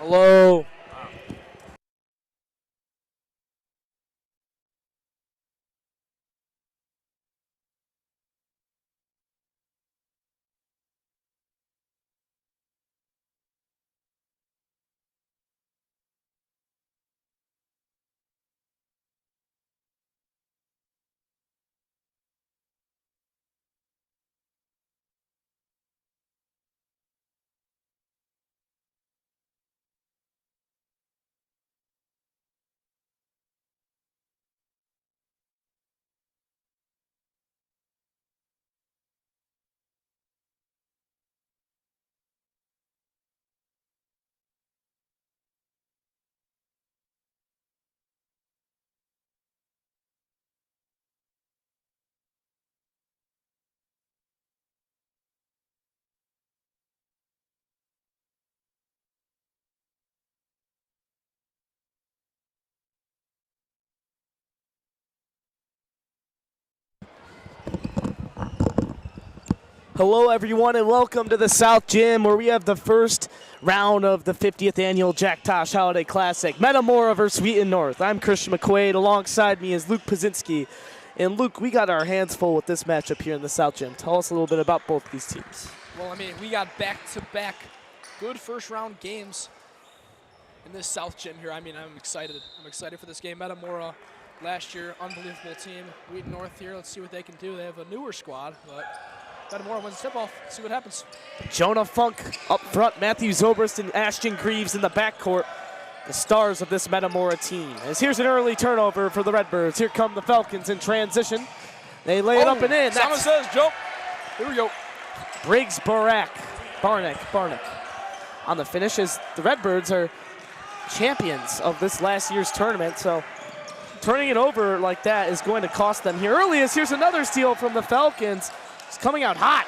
Hello. Hello, everyone, and welcome to the South Gym, where we have the first round of the 50th annual Jack Tosh Holiday Classic, Metamora versus Wheaton North. I'm Christian McQuade. Alongside me is Luke Pazinski. And Luke, we got our hands full with this matchup here in the South Gym. Tell us a little bit about both these teams. Well, I mean, we got back-to-back good first-round games in this South Gym here. I mean, I'm excited. I'm excited for this game. Metamora, last year, unbelievable team. Wheaton North here, let's see what they can do. They have a newer squad, but Metamora wins the tip-off. Let's see what happens. Jonah Funk up front, Matthew Zobrist and Ashton Greaves in the backcourt, the stars of this Metamora team. As here's an early turnover for the Redbirds. Here come the Falcons in transition. They lay it up and in. Someone says jump. Here we go. Briggs Barnick on the finish, as the Redbirds are champions of this last year's tournament. So turning it over like that is going to cost them here. Early as here's another steal from the Falcons. It's coming out hot.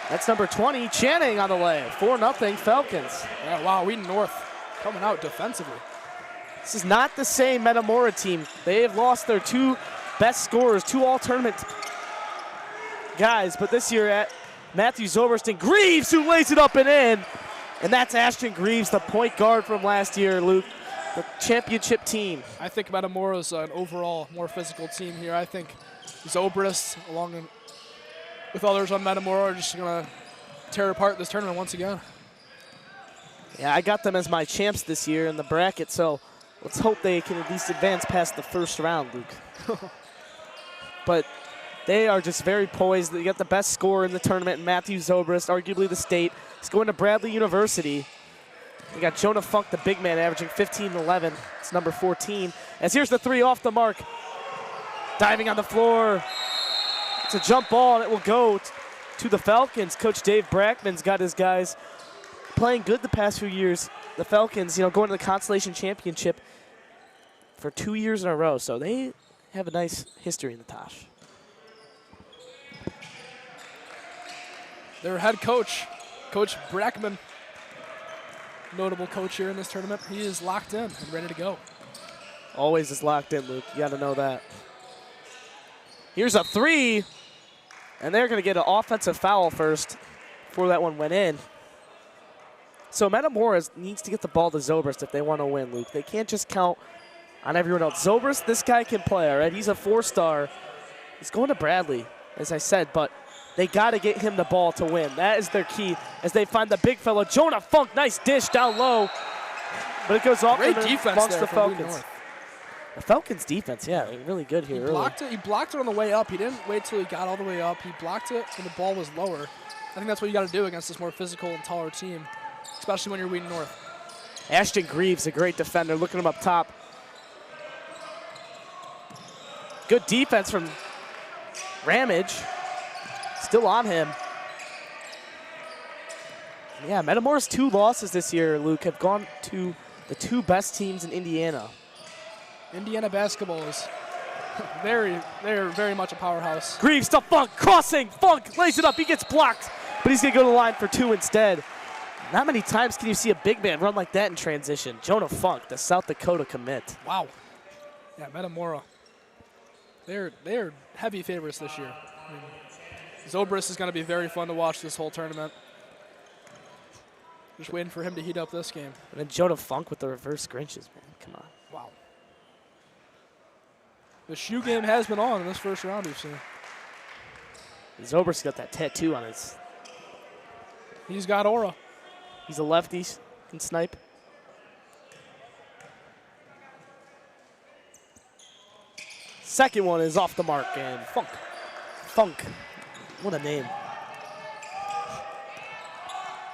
That's number 20, Channing on the lay. 4-0 Falcons. Yeah, wow, Wheaton North coming out defensively. This is not the same Metamora team. They have lost their two best scorers, two all-tournament guys, but this year at Matthew Zobrist and Greaves, who lays it up and in. And that's Ashton Greaves, the point guard from last year, Luke, the championship team. I think Metamora is an overall more physical team here. I think Zobrist, along with others on Metamora, are just going to tear apart this tournament once again. Yeah, I got them as my champs this year in the bracket, so let's hope they can at least advance past the first round, Luke. But they are just very poised. They got the best scorer in the tournament, Matthew Zobrist, arguably the state. He's going to Bradley University. We got Jonah Funk, the big man, averaging 15-11. It's number 14. As here's the three off the mark. Diving on the floor. It's a jump ball, and it will go to the Falcons. Coach Dave Brackman's got his guys playing good the past few years. The Falcons, going to the Constellation Championship for 2 years in a row. So they have a nice history in the Tosh. Their head coach, Coach Brackmann, notable coach here in this tournament. He is locked in and ready to go. Always is locked in, Luke. You got to know that. Here's a three, and they're going to get an offensive foul first before that one went in. So Metamora needs to get the ball to Zobrist if they want to win, Luke. They can't just count on everyone else. Zobrist, this guy can play, all right? He's a four-star. He's going to Bradley, as I said, but they got to get him the ball to win. That is their key as they find the big fella. Jonah Funk, nice dish down low. But it goes off amongst the Falcons. The Falcons' defense, yeah, really good here. He blocked it on the way up. He didn't wait till he got all the way up. He blocked it when the ball was lower. I think that's what you got to do against this more physical and taller team, especially when you're Wheaton North. Ashton Greaves, a great defender. Look at him up top. Good defense from Ramage. Still on him. Yeah, Metamora's 2 losses this year, Luke, have gone to the 2 best teams in Indiana. Indiana basketball is they're very much a powerhouse. Greaves to Funk, crossing. Funk lays it up. He gets blocked, but he's going to go to the line for 2 instead. Not many times can you see a big man run like that in transition. Jonah Funk, the South Dakota commit. Wow. Yeah, Metamora. They're heavy favorites this year. I mean, Zobrist is going to be very fun to watch this whole tournament. Just waiting for him to heat up this game. And then Jonah Funk with the reverse scrunches, man. Come on. Wow. The shoe game has been on in this first round, we've seen. Zobrist got that tattoo on his. He's got aura. He's a lefty, can snipe. Second one is off the mark, and Funk. What a name.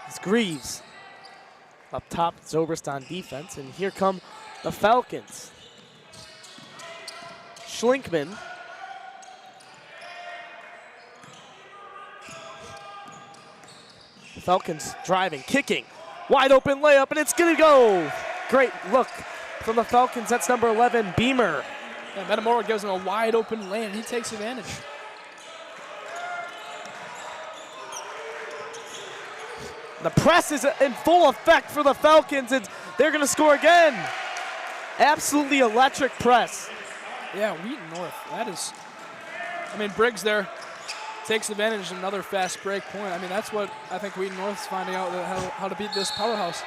It's Greaves. Up top, Zobrist on defense, and here come the Falcons. Schlinkman. Falcons driving, kicking. Wide open layup, and it's going to go. Great look from the Falcons. That's number 11, Beamer. Yeah, Metamora gives him a wide open lane, and he takes advantage. The press is in full effect for the Falcons, and they're going to score again. Absolutely electric press. Yeah, Wheaton North. That is, I mean, Briggs there takes advantage of another fast break point. I mean, that's what I think Wheaton North's finding out how to beat this powerhouse.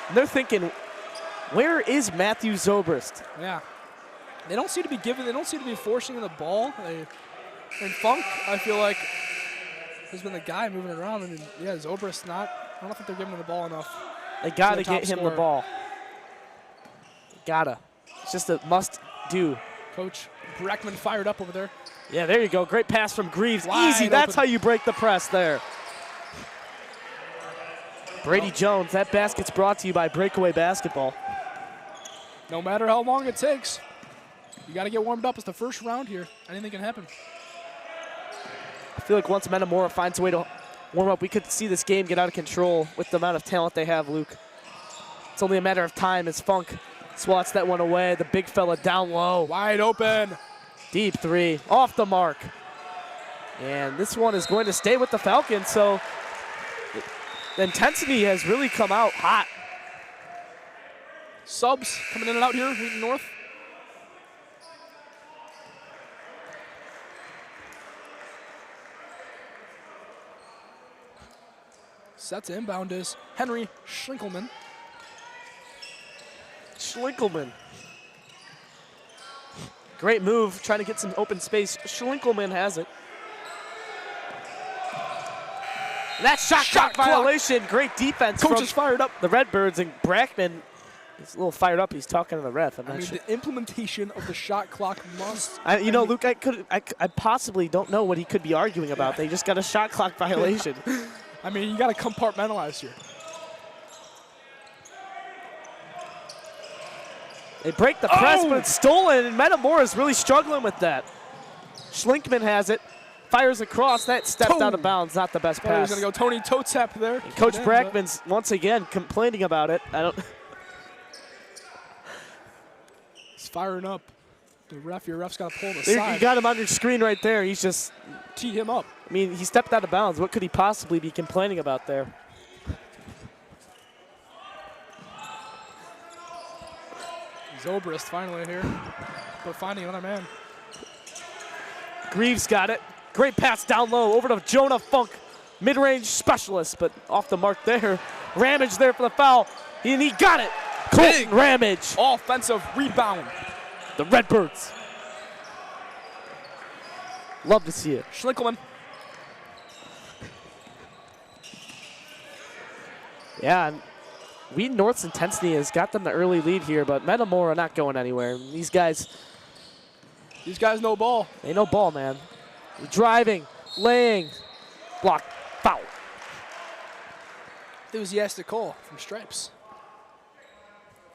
And they're thinking, where is Matthew Zobrist? Yeah. They don't seem to be giving, they don't seem to be forcing the ball. And Funk, I feel like, has been the guy moving it around. And yeah, Zobrist not. I don't think they're giving him the ball enough. They got to get him the ball. Gotta. It's just a must-do. Coach Breckman fired up over there. Yeah, there you go. Great pass from Greaves. Wide Easy. That's open. how you break the press there. Brady Jones, that basket's brought to you by Breakaway Basketball. No matter how long it takes, you got to get warmed up. It's the first round here. Anything can happen. I feel like once Metamora finds a way to warm up, we could see this game get out of control with the amount of talent they have, Luke. It's only a matter of time as Funk swats that one away. The big fella down low. Wide open. Deep three, off the mark. And this one is going to stay with the Falcons, so the intensity has really come out hot. Subs coming in and out here, Wheaton North. Set to inbound is Henry Schlinkelman. Schlinkelman. Great move, trying to get some open space. Schlinkelman has it. That shot clock violation. Great defense. Coach is fired up. The Redbirds, and Brackman is a little fired up. He's talking to the ref. I mean, the implementation of the shot clock must. You know, Luke, I possibly don't know what he could be arguing about. They just got a shot clock violation. I mean, you got to compartmentalize here. They break the press, but it's stolen, and Metamora is really struggling with that. Schlinkman has it, fires across. That stepped out of bounds, not the best pass. He's going to go Tony toe tap there. And Coach Brackman's once again complaining about it. He's firing up. Your ref's got to pull him aside. You got him on your screen right there. He's just tee him up. I mean, he stepped out of bounds. What could he possibly be complaining about there? Zobrist finally here, but finding another man. Greaves got it. Great pass down low over to Jonah Funk. Mid-range specialist, but off the mark there. Ramage there for the foul. And he got it. Colton Ramage. Offensive rebound. The Redbirds. Love to see it. Schlinkelman. Yeah, and Wheaton North's intensity has got them the early lead here, but Metamora not going anywhere. These guys know ball. They know ball, man. Driving, laying, block, foul. Enthusiastic call from Stripes.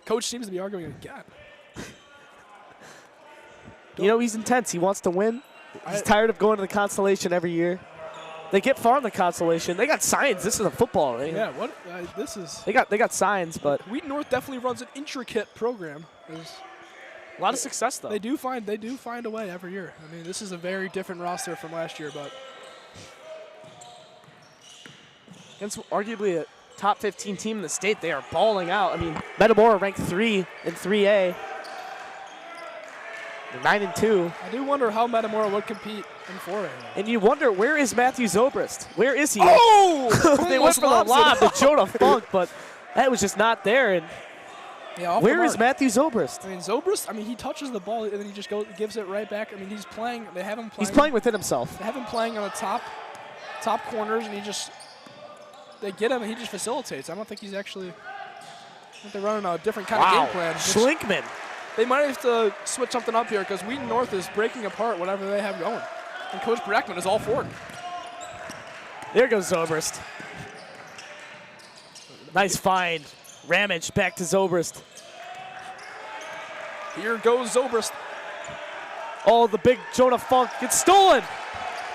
Coach seems to be arguing again. You know, he's intense. He wants to win. He's tired of going to the Constellation every year. They get far in the Constellation. They got signs. This is a football, right? Yeah, what this is. They got signs, but Wheaton North definitely runs an intricate program. a lot of success though. They do find a way every year. I mean, this is a very different roster from last year, but against arguably a top 15 team in the state, they are balling out. I mean, Metamora ranked 3 in 3A. They're 9-2. I do wonder how Metamora would compete in 4A. And you wonder, where is Matthew Zobrist? Where is he? Oh! They went for the lob to Jonah Funk, but That was just not there. And yeah, where is Matthew Zobrist? I mean, Zobrist, he touches the ball and then he just gives it right back. I mean, he's playing. They have him playing. He's playing within himself. They have him playing on the top corners, and they get him and he just facilitates. I don't think he's actually. I think they're running a different kind of game plan. Schlinkman. They might have to switch something up here because Wheaton North is breaking apart whatever they have going. And Coach Brackman is all for it. There goes Zobrist. Nice find. Ramage back to Zobrist. Here goes Zobrist. Oh, the big Jonah Funk gets stolen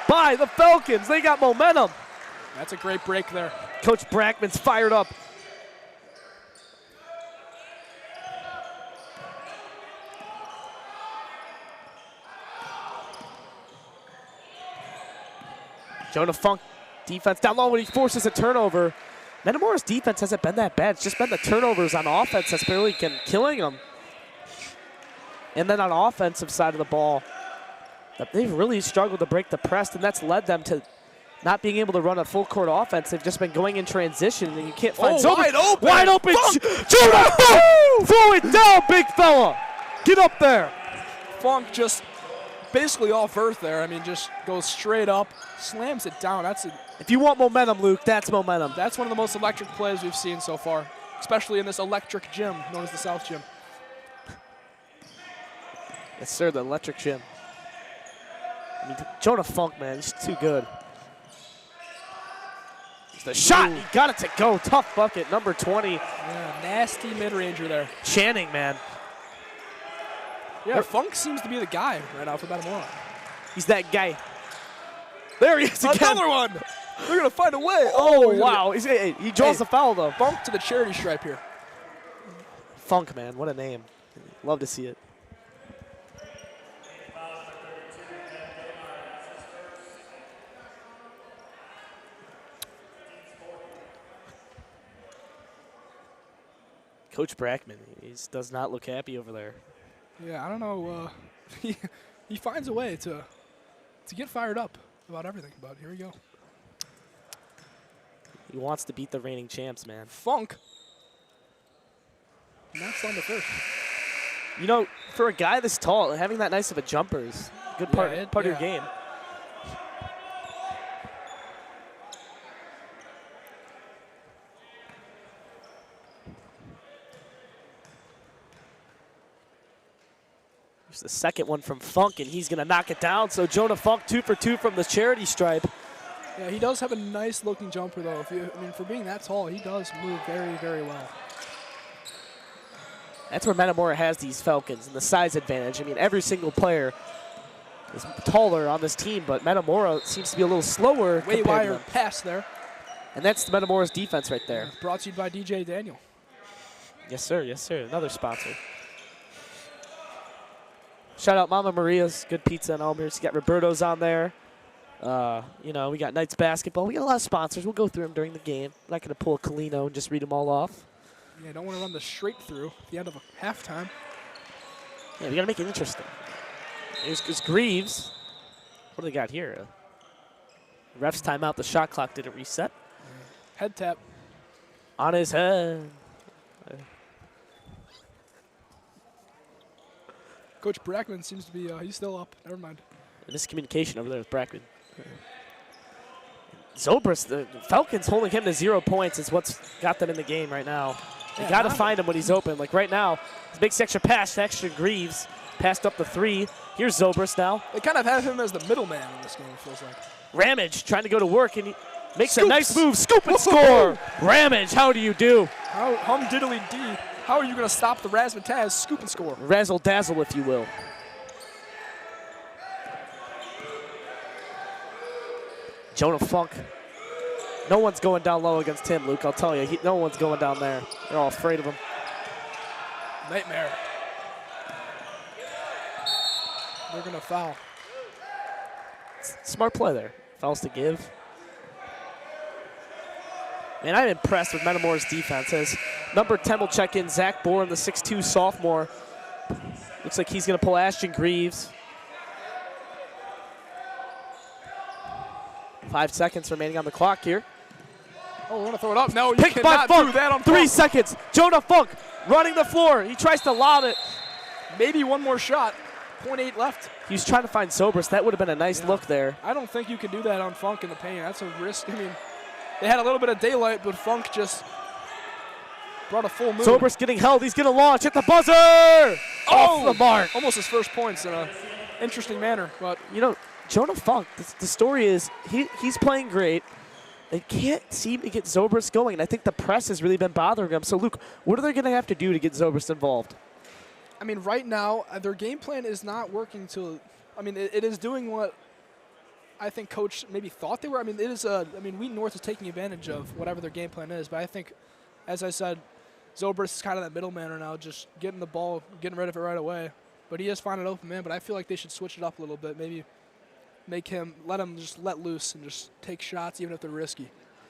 by the Falcons. They got momentum. That's a great break there. Coach Brackman's fired up. Jonah Funk, defense down low when he forces a turnover. Metamora's defense hasn't been that bad. It's just been the turnovers on offense that's really killing them. And then on offensive side of the ball, they've really struggled to break the press, and that's led them to not being able to run a full court offense. They've just been going in transition, and you can't find wide open. Wide open. Jonah Funk! Throw it down, big fella. Get up there. Funk just basically off earth there. I mean, just goes straight up, slams it down. If you want momentum, Luke, that's momentum. That's one of the most electric plays we've seen so far, especially in this electric gym known as the South Gym. Yes, sir, the electric gym. I mean, Jonah Funk, man, he's too good. It's the shot, he got it to go. Tough bucket, number 20. Yeah, nasty mid-ranger there. Channing, man. Yeah, Funk seems to be the guy right now for Metamora. He's that guy. There he is again. Another one. They're going to find a way. Oh, wow. He draws the foul, though. Funk to the charity stripe here. Funk, man. What a name. Love to see it. Coach Brackman, he does not look happy over there. Yeah, I don't know. He finds a way to get fired up about everything, but here we go. He wants to beat the reigning champs, man. Funk. Knocks on the first. You know, for a guy this tall, having that nice of a jumper is a good part of your game. There's the second one from Funk, and he's going to knock it down. So Jonah Funk, 2 for 2 from the charity stripe. Yeah, he does have a nice looking jumper, though. For being that tall, he does move very, very well. That's where Metamora has these Falcons and the size advantage. I mean, every single player is taller on this team, but Metamora seems to be a little slower. Way wider pass there. And that's Metamora's defense right there. Brought to you by DJ Daniel. Yes, sir. Yes, sir. Another sponsor. Shout out Mama Maria's, good pizza and Elmer. She's got Roberto's on there. You know, we got Knights basketball. We got a lot of sponsors. We'll go through them during the game. I'm not going to pull a Colino and just read them all off. Yeah, don't want to run the straight through at the end of a halftime. Yeah, we got to make it interesting. Here's Greaves. What do they got here? Ref's timeout. The shot clock didn't reset. Head tap. On his head. Coach Brackman seems to be, he's still up. Never mind. Miscommunication over there with Brackman. Zobrist, the Falcons holding him to 0 points is what's got them in the game right now. You got to find him when he's open. Like right now, he makes extra pass to extra Greaves. Passed up the 3. Here's Zobrist now. They kind of have him as the middleman in this game, it feels like. Ramage trying to go to work, and he makes a nice move. Scoop and score. Ramage, how do you do? Hum diddly dee. How are you going to stop the Razzmatazz scoop and score? Razzle dazzle, if you will. Jonah Funk. No one's going down low against him, Luke. I'll tell you. No one's going down there. They're all afraid of him. Nightmare. They're going to foul. Smart play there. Fouls to give. Man, I'm impressed with Metamora's defense. As number 10 will check in, Zach Bourne, the 6'2 sophomore. Looks like he's going to pull Ashton Greaves. 5 seconds remaining on the clock here. Oh, we're going to throw it up. No, you Picked by cannot Funk. do that on 3 Funk. seconds. Jonah Funk running the floor. He tries to lob it. Maybe one more shot. 0.8 left. He's trying to find Zobrist. That would have been a nice look there. I don't think you could do that on Funk in the paint. That's a risk. I mean, they had a little bit of daylight, but Funk just brought a full move. Zobrist getting held. He's going to launch at the buzzer. Off the mark. Almost his first points in an interesting manner. But You know, Jonah Funk, the story is he's playing great. They can't seem to get Zobrist going, and I think the press has really been bothering him. So, Luke, what are they going to have to do to get Zobrist involved? I mean, right now, their game plan is not working to. I mean, it is doing what I think Coach maybe thought they were. I mean, it is. I mean, Wheaton North is taking advantage of whatever their game plan is. But I think, as I said, Zobrist is kind of that middleman right now, just getting the ball, getting rid of it right away. But he is finding an open man. But I feel like they should switch it up a little bit. Maybe let him just let loose and just take shots, even if they're risky.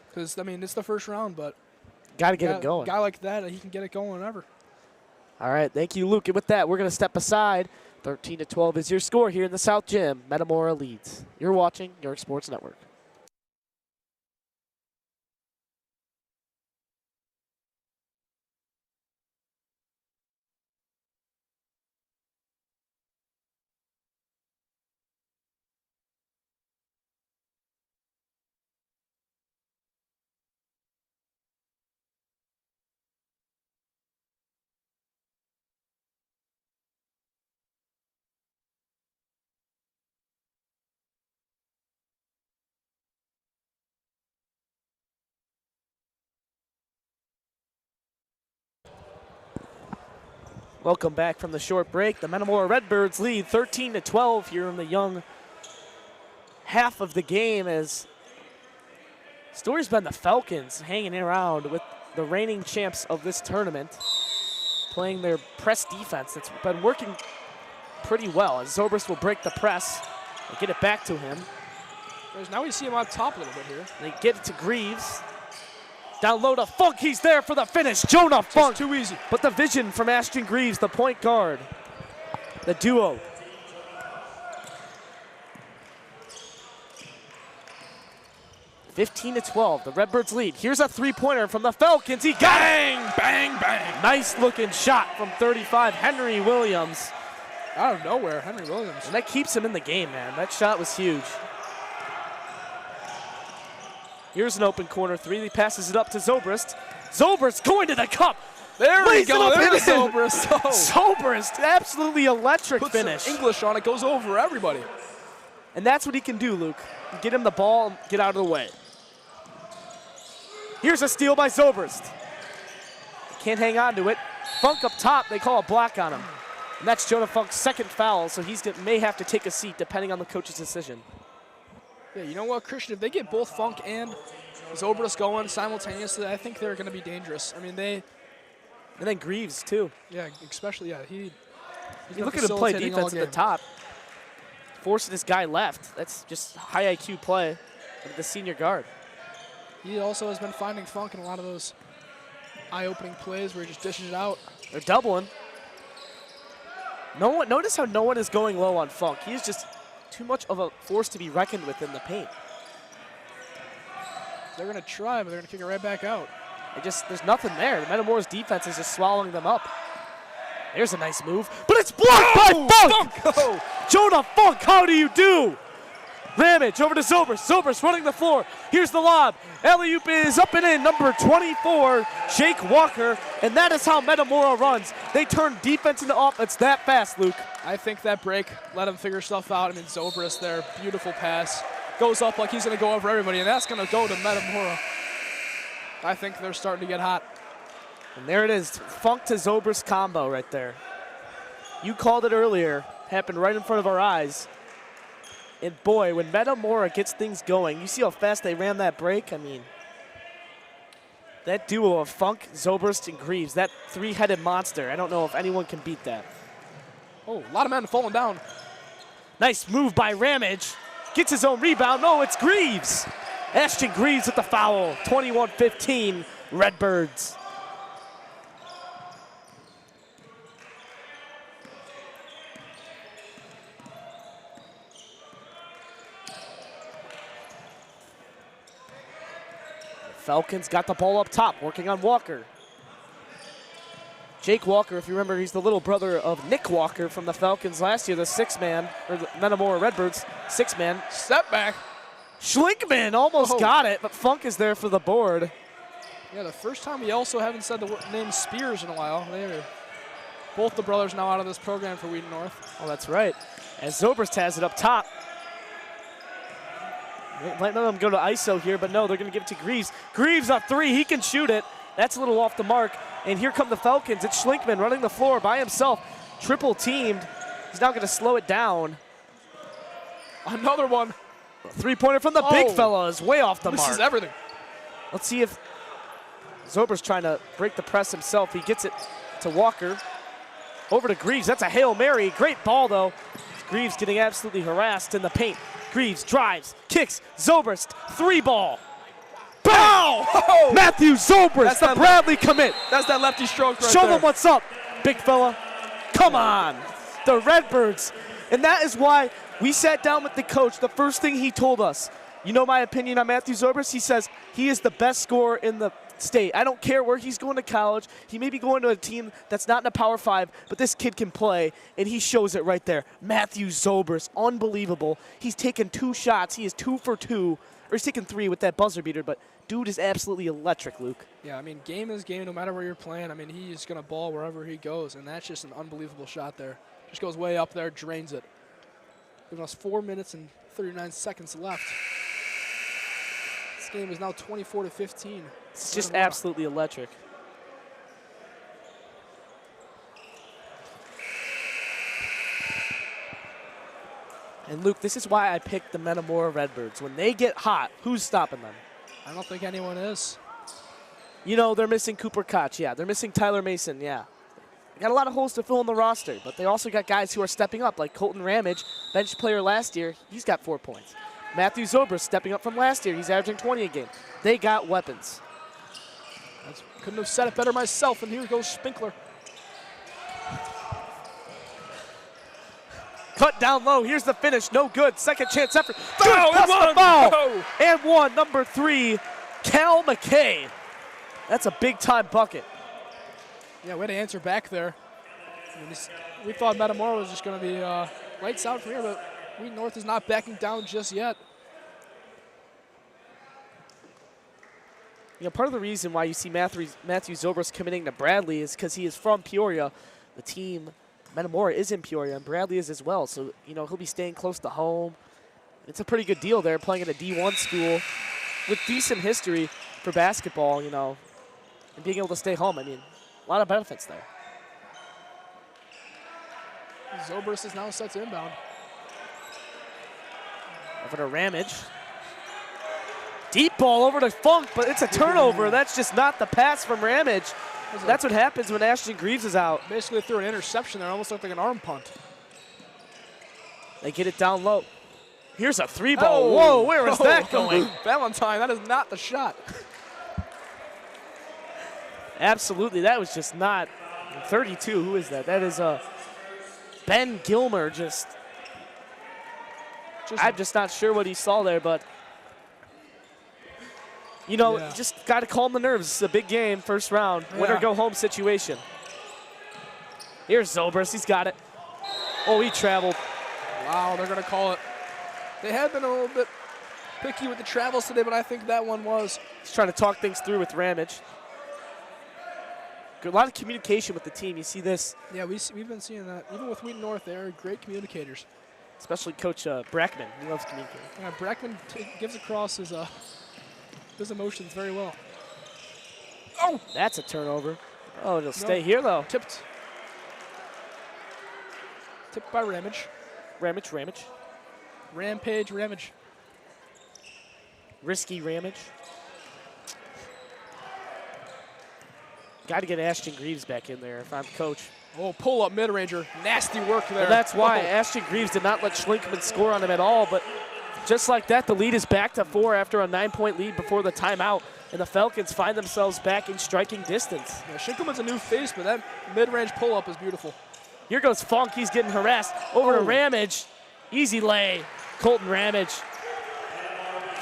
Because I mean, it's the first round, but Got to get it going. A guy like that, he can get it going whenever. All right, thank you, Luke. And with that, we're going to step aside. 13-12 is your score here in the South Gym. Metamora leads. You're watching York Sports Network. Welcome back from the short break. The Metamora Redbirds lead 13-12 here in the young half of the game, as story's been the Falcons hanging around with the reigning champs of this tournament, playing their press defense that's been working pretty well, as Zobrist will break the press and get it back to him. Now we see him on top a little bit here. They get it to Greaves. Down low to Funk, he's there for the finish. Jonah Funk. Too easy. But the vision from Ashton Greaves, the point guard. The duo. (15-12), the Redbirds lead. Here's a three-pointer from the Falcons. He got it! Bang, bang. Nice looking shot from 35, Henry Williams. Out of nowhere, Henry Williams. And that keeps him in the game, man. That shot was huge. Here's an open corner three. He passes it up to Zobrist. Zobrist going to the cup. There we Lays it go. up There's and in. Zobrist. Zobrist, absolutely electric Puts finish. some English on it, goes over everybody. And that's what he can do, Luke. Get him the ball and get out of the way. Here's a steal by Zobrist. Can't hang on to it. Funk up top, they call a block on him. And that's Jonah Funk's second foul, so he's may have to take a seat depending on the coach's decision. Yeah, you know what, Christian? If they get both Funk and Zobrist going simultaneously, I think they're going to be dangerous. I mean, And then Greaves, too. yeah, especially, yeah, he's You look at him play defense at the top. Forcing this guy left. That's just high IQ play of the senior guard. He also has been finding Funk in a lot of those eye-opening plays where he just dishes it out. They're doubling. Notice how no one is going low on Funk. He's just too much of a force to be reckoned with in the paint. They're going to try, but they're going to kick it right back out. There's nothing there. The Metamora's defense is just swallowing them up. There's a nice move, but it's blocked by Funk! Oh. Jonah Funk, how do you do? Ramage over to Zobrist. Zobrist running the floor. Here's the lob. Alley-oop is up and in. Number 24, Jake Walker. And that is how Metamora runs. They turn defense into offense that fast, Luke. I think that break let him figure stuff out. I mean, Zobrist there, beautiful pass. Goes up like he's going to go over everybody, and that's going to go to Metamora. I think they're starting to get hot. And there it is, Funk to Zobrist combo right there. You called it earlier. Happened right in front of our eyes. And boy, when Metamora gets things going, you see how fast they ran that break? I mean, that duo of Funk, Zobrist, and Greaves, that three-headed monster, I don't know if anyone can beat that. Oh, a lot of men falling down. Nice move by Ramage. Gets his own rebound. No, it's Greaves. Ashton Greaves with the foul. 21-15, Redbirds. Falcons got the ball up top, working on Walker. Jake Walker, if you remember, he's the little brother of Nick Walker from the Falcons last year, the six-man, or the Metamora Redbirds, six-man. Step back. Schlinkman almost got it, but Funk is there for the board. Yeah, the first time we also haven't said the name Spears in a while. They're both the brothers now out of this program for Wheaton North. Oh, that's right. As Zobrist has it up top. Might let them go to ISO here, but no, they're going to give it to Greaves. Greaves up three. He can shoot it. That's a little off the mark. And here come the Falcons. It's Schlinkman running the floor by himself. Triple teamed. He's now going to slow it down. Another one. Three-pointer from the big fella is way off the mark. This is everything. Let's see if Zobrist trying to break the press himself. He gets it to Walker. Over to Greaves. That's a Hail Mary. Great ball, though. Greaves getting absolutely harassed in the paint. Greaves drives, kicks, Zobrist, three ball. Bow! Oh! Matthew Zobrist, the Bradley commit. That's that lefty stroke right Show there. them what's up, big fella. Come on, the Redbirds. And that is why we sat down with the coach. The first thing he told us, you know my opinion on Matthew Zobrist? He says he is the best scorer in the state. I don't care where he's going to college. He may be going to a team that's not in a Power 5, but this kid can play, and he shows it right there. Matthew Zobrist, unbelievable. He's taken 2 shots. He is 2 for 2, or he's taken 3 with that buzzer beater, but dude is absolutely electric, Luke. Yeah, I mean, game is game no matter where you're playing. I mean, he's going to ball wherever he goes, and that's just an unbelievable shot there. Just goes way up there, drains it. Giving us 4 minutes and 39 seconds left. This game is now 24-15. It's just absolutely electric. And Luke, this is why I picked the Metamora Redbirds. When they get hot, who's stopping them? I don't think anyone is. You know, they're missing Cooper Koch, yeah. They're missing Tyler Mason, yeah. They got a lot of holes to fill in the roster, but they also got guys who are stepping up, like Colton Ramage, bench player last year. He's got 4 points. Matthew Zobrist stepping up from last year. He's averaging 20 a game. They got weapons. Couldn't have said it better myself, and here goes Spinkler. Cut down low. Here's the finish. No good. Second chance effort. Foul, Plus the foul. Oh. And one. Number 3, Cal McKay. That's a big-time bucket. Yeah, way to answer back there. I mean, we thought Metamora was just going to be lights out from here, but Wheaton North is not backing down just yet. You know, part of the reason why you see Matthew Zobrist committing to Bradley is because he is from Peoria. The team, Metamora, is in Peoria, and Bradley is as well. So, you know, he'll be staying close to home. It's a pretty good deal there, playing at a D1 school with decent history for basketball, you know, and being able to stay home. I mean, a lot of benefits there. Zobrist is now set to inbound. Over to Ramage. Deep ball over to Funk, but it's a turnover. That's just not the pass from Ramage. That's what happens when Ashton Greaves is out. Basically threw an interception there, almost looked like an arm punt. They get it down low. Here's a 3 ball. Oh. Whoa, where is that going? Valentine, that is not the shot. Absolutely, that was just not 32. Who is that? That is Ben Gilmer. I'm just not sure what he saw there, but you know, just got to calm the nerves. It's a big game, first round, win or go home situation. Here's Zobrist. He's got it. Oh, he traveled. Wow, they're going to call it. They have been a little bit picky with the travels today, but I think that one was. He's trying to talk things through with Ramage. A lot of communication with the team. You see this. Yeah, we've been seeing that. Even with Wheaton North, they're great communicators. Especially Coach Brackman. He loves communicating. Yeah, Brackman gives across his emotions very well. Oh! That's a turnover. Oh, it'll stay here, though. Tipped by Ramage. Ramage. Rampage Ramage. Risky Ramage. Got to get Ashton Greaves back in there if I'm coach. Oh, pull up mid-ranger. Nasty work there. And that's why Ashton Greaves did not let Schlinkman score on him at all. But just like that, the lead is back to 4 after a 9-point lead before the timeout. And the Falcons find themselves back in striking distance. Yeah, Schlinkman's a new face, but that mid-range pull-up is beautiful. Here goes Funk. He's getting harassed. Over to Ramage. Easy lay. Colton Ramage.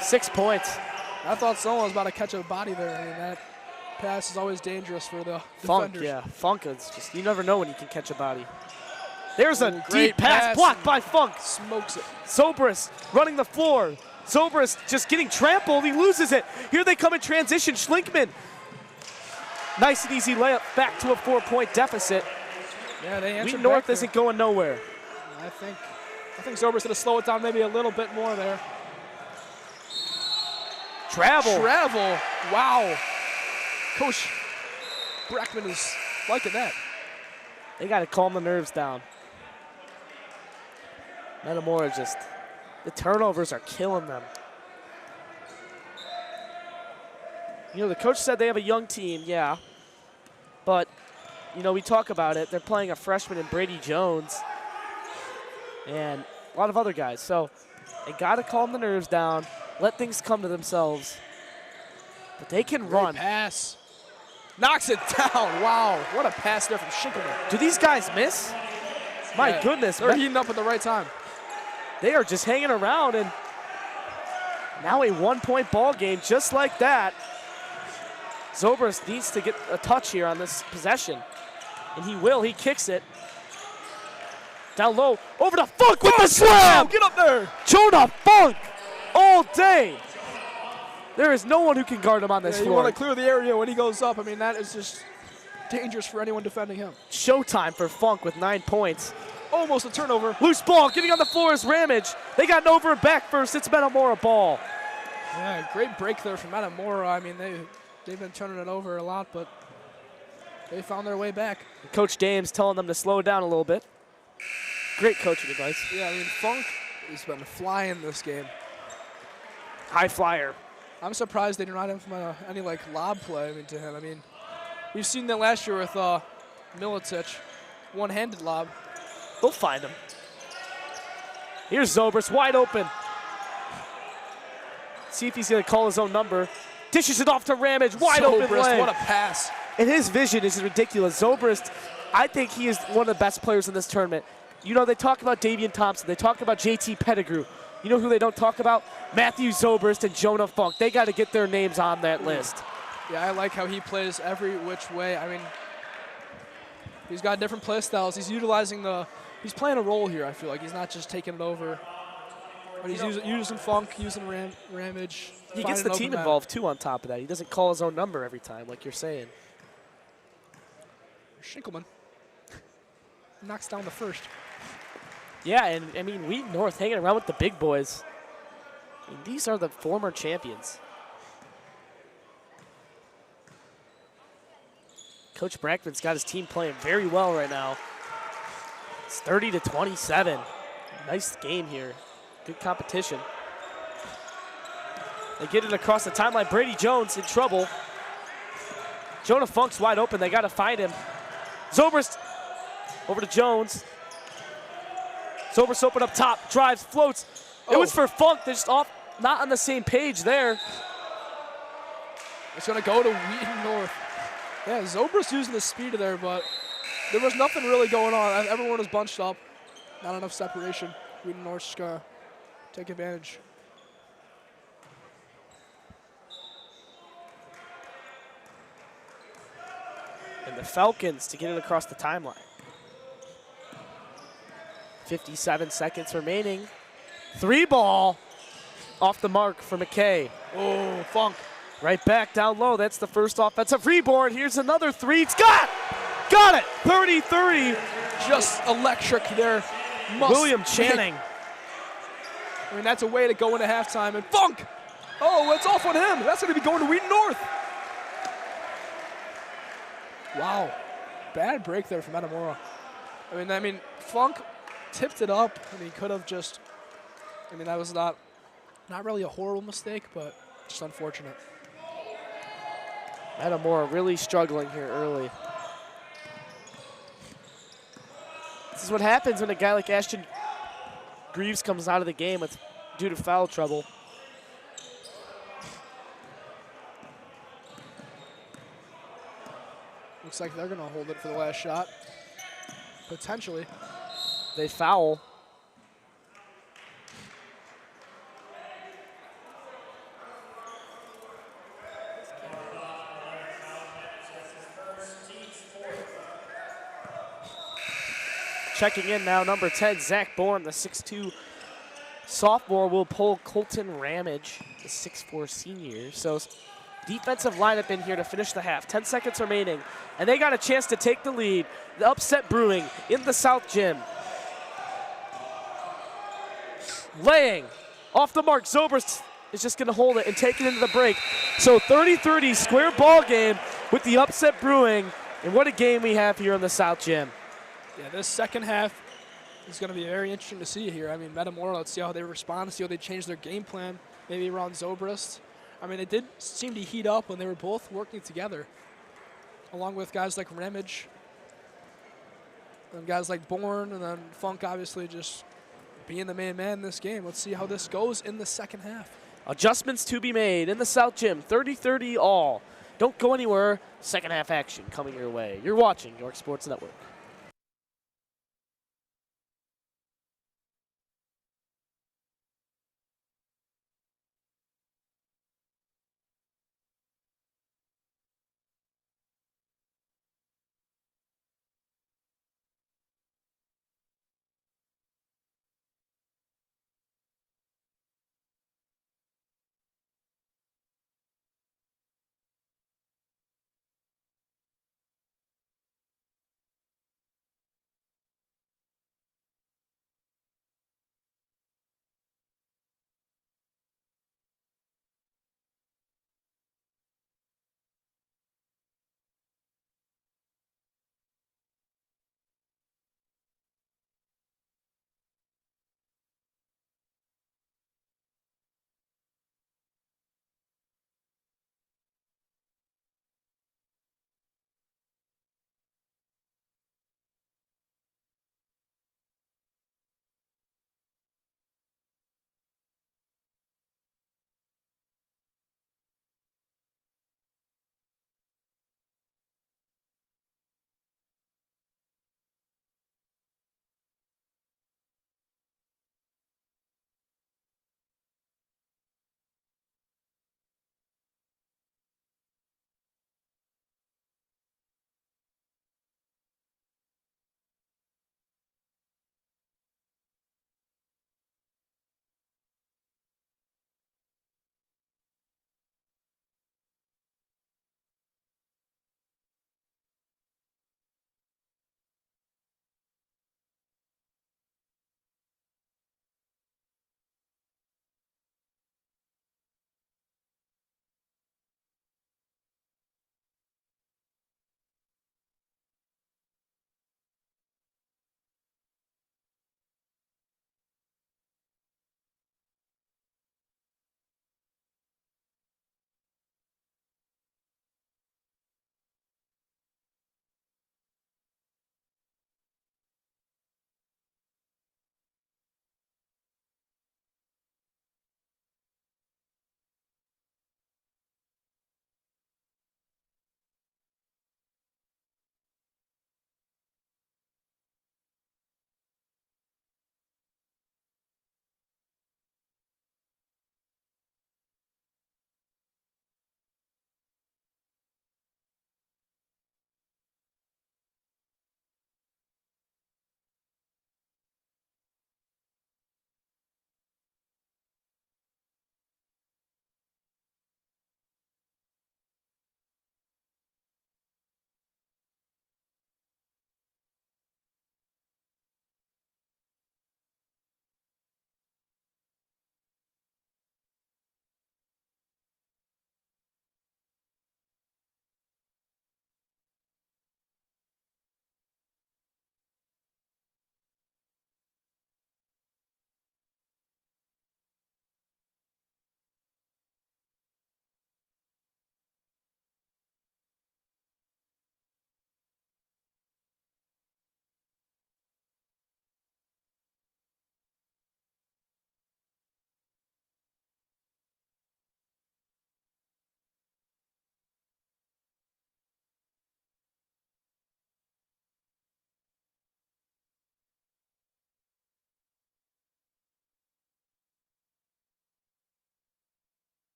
6 points. I thought someone was about to catch a body there. I mean, that pass is always dangerous for the Funk, defenders. yeah. Funk is just, you never know when you can catch a body. There's a Great deep pass blocked by Funk. Smokes it. Zobrist running the floor. Zobrist just getting trampled. He loses it. Here they come in transition. Schlinkman. Nice and easy layup back to a 4-point deficit. Yeah, they answered Wheaton North back there. isn't going nowhere. I think Zobrist going to slow it down maybe a little bit more there. Travel. Wow. Coach Brackman is liking that. They got to calm the nerves down. Metamora just, the turnovers are killing them. You know, the coach said they have a young team, yeah. But, you know, we talk about it. They're playing a freshman in Brady Jones and a lot of other guys. So they got to calm the nerves down, let things come to themselves. But they can run. Pass. Knocks it down. Wow. What a pass there from Schinkelman. Do these guys miss? My goodness. They're heating up at the right time. They are just hanging around, and now a 1-point ball game just like that. Zobrist needs to get a touch here on this possession, and he will. He kicks it. Down low, over to Funk with the slam! Get up there! Jonah Funk all day. There is no one who can guard him on this You floor. want to clear the area when he goes up. I mean, that is just dangerous for anyone defending him. Showtime for Funk with 9 points. Almost a turnover. Loose ball, getting on the floor is Ramage. They got an over and back first. It's Metamora ball. Yeah, great break there from Metamora. I mean, they've been turning it over a lot, but they found their way back. Coach Dame's telling them to slow down a little bit. Great coaching advice. Yeah, I mean, Funk has been flying this game. High flyer. I'm surprised they do not implement any like lob play to him. I mean, we've seen that last year with Milicic, one-handed lob. They'll find him. Here's Zobrist, wide open. See if he's going to call his own number. Dishes it off to Ramage, wide open lane. What a pass. And his vision is ridiculous. Zobrist, I think he is one of the best players in this tournament. You know, they talk about Davian Thompson. They talk about JT Pettigrew. You know who they don't talk about? Matthew Zobrist and Jonah Funk. They got to get their names on that list. Yeah, I like how he plays every which way. I mean, he's got different play styles. He's utilizing he's playing a role here, I feel like. He's not just taking it over. But he's using Funk, using Ramage. He gets the team involved, too, on top of that. He doesn't call his own number every time, like you're saying. Schinkelman knocks down the first. Yeah, and, I mean, Wheaton North hanging around with the big boys. I mean, these are the former champions. Coach Brackman's got his team playing very well right now. It's 30-27. Nice game here. Good competition. They get it across the timeline. Brady Jones in trouble. Jonah Funk's wide open. They got to find him. Zobrist over to Jones. Zobrist open up top. Drives, floats. It was for Funk. They're just off, not on the same page there. It's going to go to Wheaton North. Yeah, Zobrist using the speed there, but there was nothing really going on. Everyone was bunched up. Not enough separation. Wheaton North's going to take advantage. And the Falcons to get it across the timeline. 57 seconds remaining. 3-ball off the mark for McKay. Oh, Funk. Right back down low. That's the first offensive rebound. Here's another three. It's got it. 30-30. Just electric there. William Channing. I mean, that's a way to go into halftime. And Funk. Oh, it's off on him. That's going to be going to Wheaton North. Wow. Bad break there from Metamora. I mean, Funk tipped it up, and he could have just, that was not really a horrible mistake, but just unfortunate. Metamora really struggling here early. This is what happens when a guy like Ashton Greaves comes out of the game due to foul trouble. Looks like they're going to hold it for the last shot. Potentially. They foul. Checking in now, number 10, Zach Bourne, the 6'2 sophomore, will pull Colton Ramage, the 6'4 senior. So defensive lineup in here to finish the half. 10 seconds remaining, and they got a chance to take the lead. The upset brewing in the South Gym. Laying off the mark, Zobrist is just going to hold it and take it into the break. So 30-30 square ball game with the upset brewing, and what a game we have here in the South Gym. Yeah, this second half is going to be very interesting to see here. I mean, Metamora, let's see how they respond, see how they change their game plan, maybe around Zobrist. I mean, it did seem to heat up when they were both working together, along with guys like Ramage and guys like Bourne, and then Funk obviously just being the main man in this game. Let's see how this goes in the second half. Adjustments to be made in the South Gym, 30-30 all. Don't go anywhere, second half action coming your way. You're watching York Sports Network.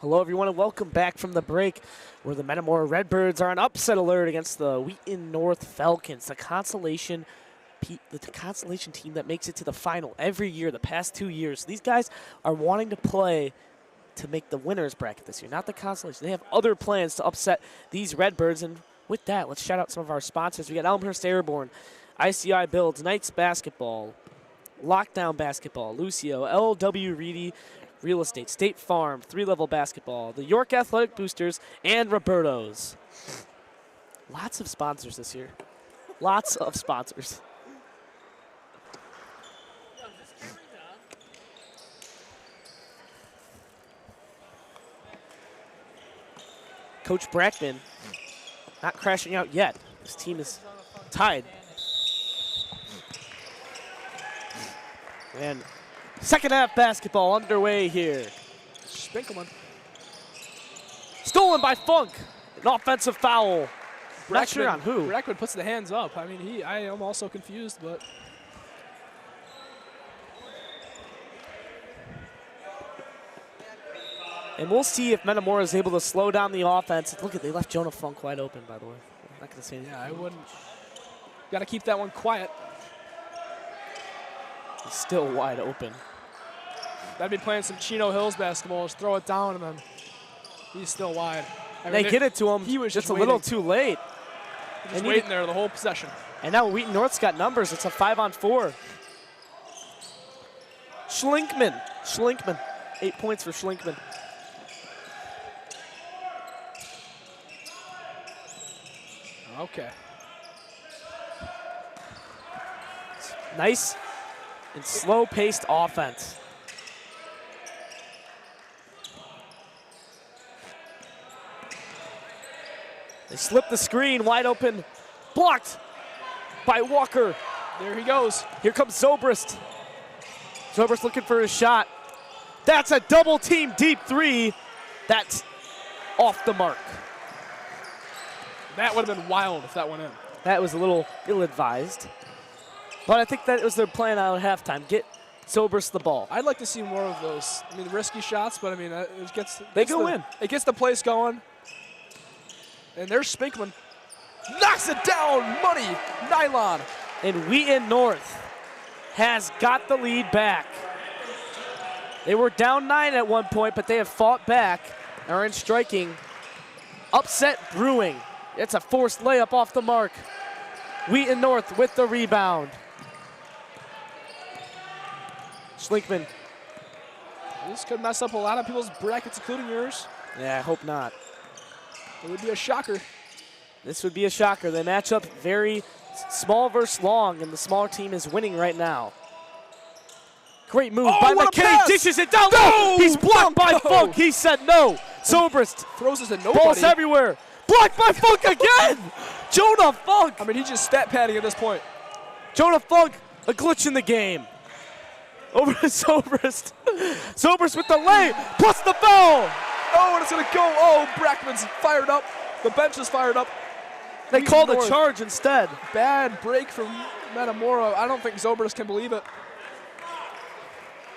Hello, everyone, and welcome back from the break, where the Metamora Redbirds are on upset alert against the Wheaton North Falcons, the consolation team that makes it to the final every year, the past 2 years. These guys are wanting to play to make the winners bracket this year, not the consolation. They have other plans to upset these Redbirds, and with that, let's shout out some of our sponsors. We got Elmhurst Airborne, ICI Builds, Knights Basketball, Lockdown Basketball, Lucio, LW Reedy, Real Estate, State Farm, 3-Level Basketball, the York Athletic Boosters, and Roberto's. Lots of sponsors this year. Lots of sponsors. Coach Brackman not crashing out yet. His team is tied. And second half basketball underway here. Spinkelman. Stolen by Funk. An offensive foul. Not sure on who. Brackman puts the hands up. I mean, I am also confused, but. And we'll see if Metamora is able to slow down the offense. Look at, they left Jonah Funk wide open, by the way. I'm not going to say anything. Yeah, I wouldn't. Got to keep that one quiet. He's still wide open. That'd be playing some Chino Hills basketball. Just throw it down, and then he's still wide. I mean, they get it to him. He was just a little too late. Just waiting there the whole possession. And now Wheaton North's got numbers. It's a 5-on-4. Schlinkman. 8 points for Schlinkman. Okay. Nice and slow-paced offense. They slip the screen, wide open, blocked by Walker. There he goes. Here comes Zobrist. Zobrist looking for his shot. That's a double-team deep three. That's off the mark. That would have been wild if that went in. That was a little ill-advised. But I think that was their plan out at halftime. Get Zobrist the ball. I'd like to see more of those. I mean, risky shots, but I mean, it gets It gets the place going. And there's Spinkman. Knocks it down. Money. Nylon. And Wheaton North has got the lead back. They were down 9 at one point, but they have fought back and are in striking. Upset brewing. It's a forced layup off the mark. Wheaton North with the rebound. Schlinkman. This could mess up a lot of people's brackets, including yours. Yeah, I hope not. It would be a shocker. This would be a shocker. They match up very small versus long, and the smaller team is winning right now. Great move by McKay. Dishes it down low. He's blocked by Funk. He said no. Zobrist throws it to nobody. Balls everywhere. Blocked by Funk again. Jonah Funk. I mean, he's just stat padding at this point. Jonah Funk, a glitch in the game. Over to Zobrist. Zobrist with the lay, plus the foul. Oh, and it's going to go. Oh, Brackman's fired up. The bench is fired up. They called a charge instead. Bad break from Metamora. I don't think Zobrist can believe it.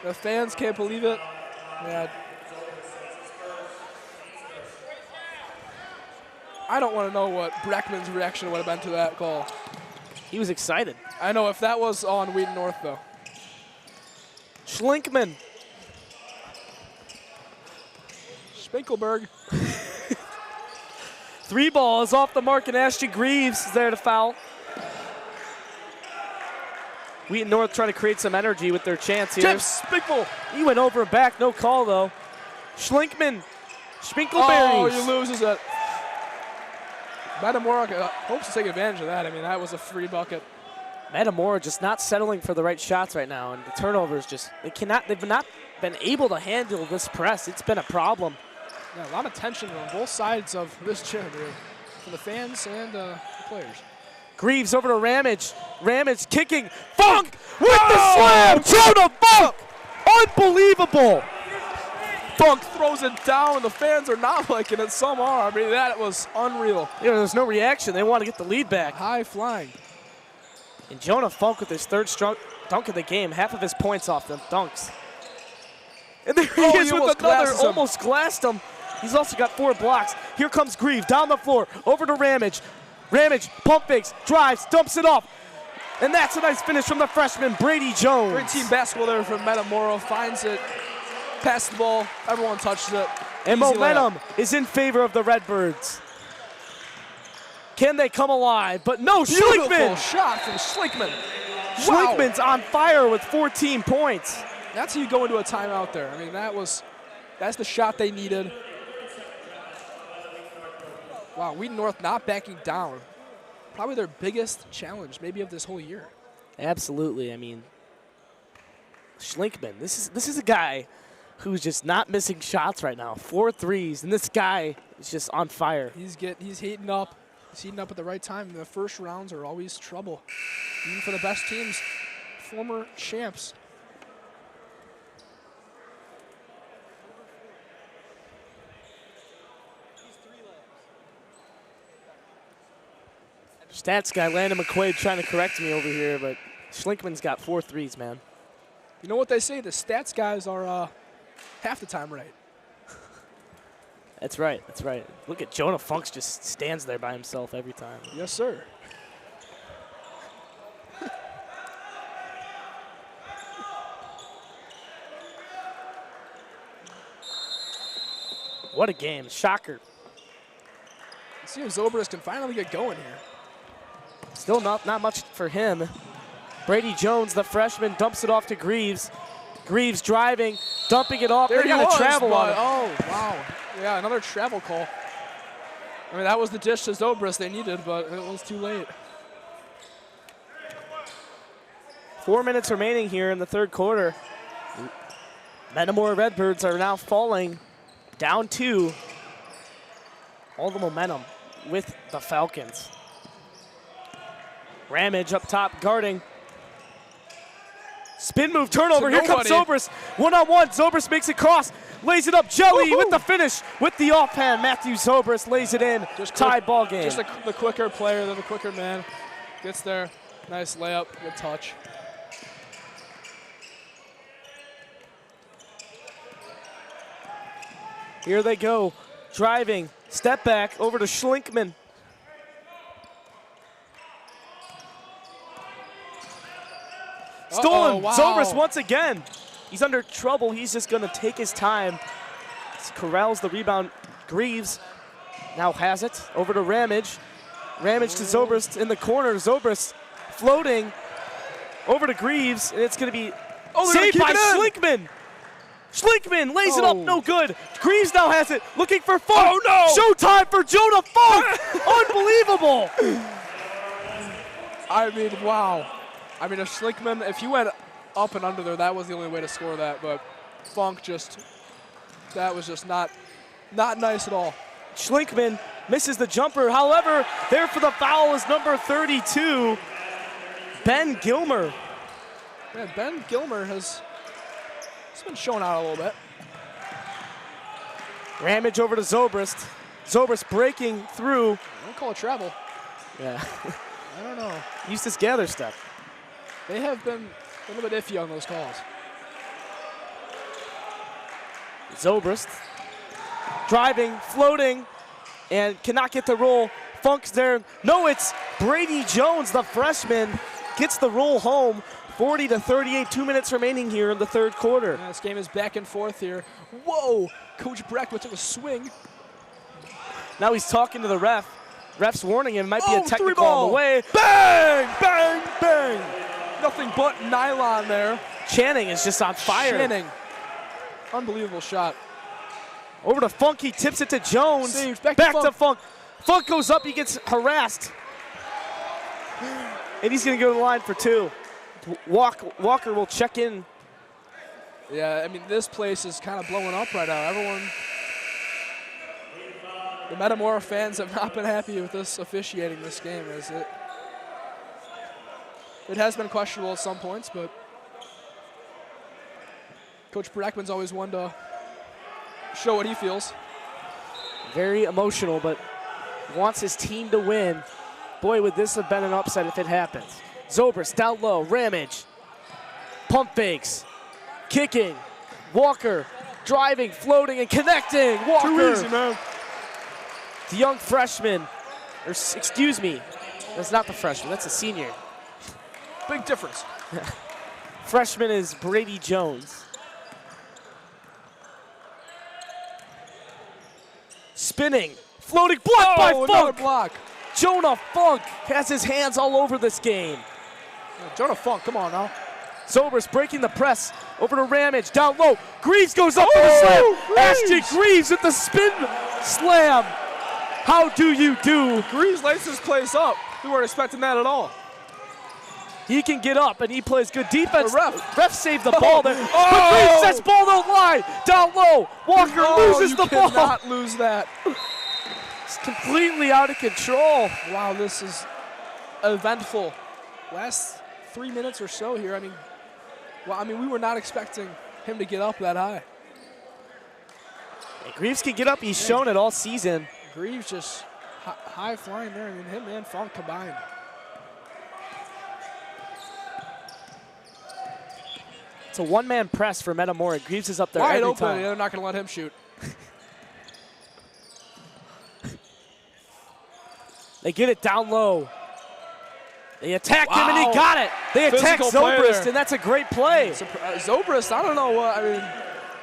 The fans can't believe it. Yeah. I don't want to know what Brackman's reaction would have been to that call. He was excited. I know if that was on Wheaton North, though. Schlinkman. Spinkelberg. 3 balls off the mark, and Ashton Greaves is there to foul. Wheaton North trying to create some energy with their chance here. Chips, Spinkle. He went over and back, no call though. Schlinkman, Spinkleberries. Oh, he loses it. Metamora hopes to take advantage of that. I mean, that was a free bucket. Metamora just not settling for the right shots right now, and the turnovers just, they've not been able to handle this press. It's been a problem. Yeah, a lot of tension on both sides of this gym here for the fans and the players. Greaves over to Ramage. Ramage kicking. Funk with the slam. Jonah Funk. Unbelievable. Funk throws it down. The fans are not liking it. Some are. I mean, that was unreal. Yeah, there's no reaction. They want to get the lead back. High flying. And Jonah Funk with his third strong dunk of the game. Half of his points off them dunks. And there he is with another. Almost glassed him. He's also got 4 blocks. Here comes Greaves down the floor, over to Ramage. Ramage, pump fakes, drives, dumps it off. And that's a nice finish from the freshman, Brady Jones. Great team basketball there from Metamora. Finds it, passes the ball, everyone touches it. And Easy momentum layup. is in favor of the Redbirds. Can they come alive? But no, Beautiful Schlinkman! shot from Schlinkman. Schlinkman's on fire with 14 points. That's how you go into a timeout there. I mean, that's the shot they needed. Wow, Wheaton North not backing down. Probably their biggest challenge maybe of this whole year. Absolutely. I mean, Schlinkman, this is a guy who's just not missing shots right now. 4 threes, and this guy is just on fire. He's heating up. He's heating up at the right time. The first rounds are always trouble, even for the best teams, former champs. Stats guy Landon McQuade trying to correct me over here, but Schlinkman's got 4 threes, man. You know what they say? The stats guys are half the time right. That's right. That's right. Look at Jonah Funks just stands there by himself every time. Yes, sir. What a game. Shocker. Let's see if Zobrist can finally get going here. Still not much for him. Brady Jones, the freshman, dumps it off to Greaves. Greaves driving, dumping it off. There They he got was, a travel on but, it. oh, wow. Yeah, another travel call. I mean, that was the dish to Zobrist they needed, but it was too late. 4 minutes remaining here in the third quarter. Metamora Redbirds are now falling down 2. All the momentum with the Falcons. Ramage up top guarding. Spin move, turnover. Here comes Zobrist. One-on-one. Zobrist makes it cross. Lays it up. Joey with the finish. With the offhand. Matthew Zobrist lays it in. Tie ball game. Just the quicker player, the quicker man. Gets there. Nice layup. Good touch. Here they go. Driving. Step back over to Schlinkman. Stolen. Wow. Zobrist once again. He's under trouble. He's just going to take his time. He corrals the rebound. Greaves now has it. Over to Ramage. Ramage to Zobrist in the corner. Zobrist floating over to Greaves, and it's going to be saved by Schlinkman. Schlinkman lays it up, no good. Greaves now has it, looking for Funk. Oh no! Showtime for Jonah Funk! Unbelievable! I mean, wow. I mean, if Schlinkman, if he went up and under there, that was the only way to score that. But Funk that was just not nice at all. Schlinkman misses the jumper. However, there for the foul is number 32, Ben Gilmer. Man, Ben Gilmer has been showing out a little bit. Ramage over to Zobrist. Zobrist breaking through. I don't call it travel. Yeah. I don't know. Eustace Gatherstep. They have been a little bit iffy on those calls. Zobrist driving, floating, and cannot get the roll. Funk's there. No, it's Brady Jones, the freshman, gets the roll home. 40-38, 2 minutes remaining here in the third quarter. Yeah, this game is back and forth here. Whoa! Coach Breckwood took a swing. Now he's talking to the ref. Ref's warning him. Might be a technical on the way. Bang! Bang! Bang! Nothing but nylon there. Channing is just on fire. Channing. Unbelievable shot. Over to Funk. He tips it to Jones. Saves. Back to Funk. Funk goes up. He gets harassed. And he's going to go to the line for 2. Walker will check in. Yeah, I mean, this place is kind of blowing up right now. The Metamora fans have not been happy with this officiating this game, as it has been questionable at some points, but Coach Brackman's always one to show what he feels. Very emotional, but wants his team to win. Boy, would this have been an upset if it happens. Zobrist down low, Ramage. Pump fakes, kicking. Walker driving, floating, and connecting. Walker. Too easy, man. The young freshman, or excuse me, that's not the freshman, that's a senior. Big difference. Freshman is Brady Jones. Spinning, floating, blocked by another Funk. block. Jonah Funk has his hands all over this game. Jonah Funk, come on now. Zobrist breaking the press over to Ramage, down low. Greaves goes up for the slam. Ashton Greaves with the spin slam. How do you do? Greaves lights this place up. We weren't expecting that at all. He can get up and he plays good defense. The ref saved the ball there. But Greaves says ball don't lie. Down low. Walker loses the ball. You cannot lose that. It's completely out of control. Wow, this is eventful. Last 3 minutes or so here. We were not expecting him to get up that high. And Greaves can get up. He's shown it all season. Greaves just high flying there. Him and Funk combined. It's a one-man press for Metamora. Greaves is up there wide every open. time. They're not going to let him shoot. They get it down low. They attacked him and he Wow. got it. They attacked Physical player Zobrist there. and that's a great play. Zobrist, I don't know what,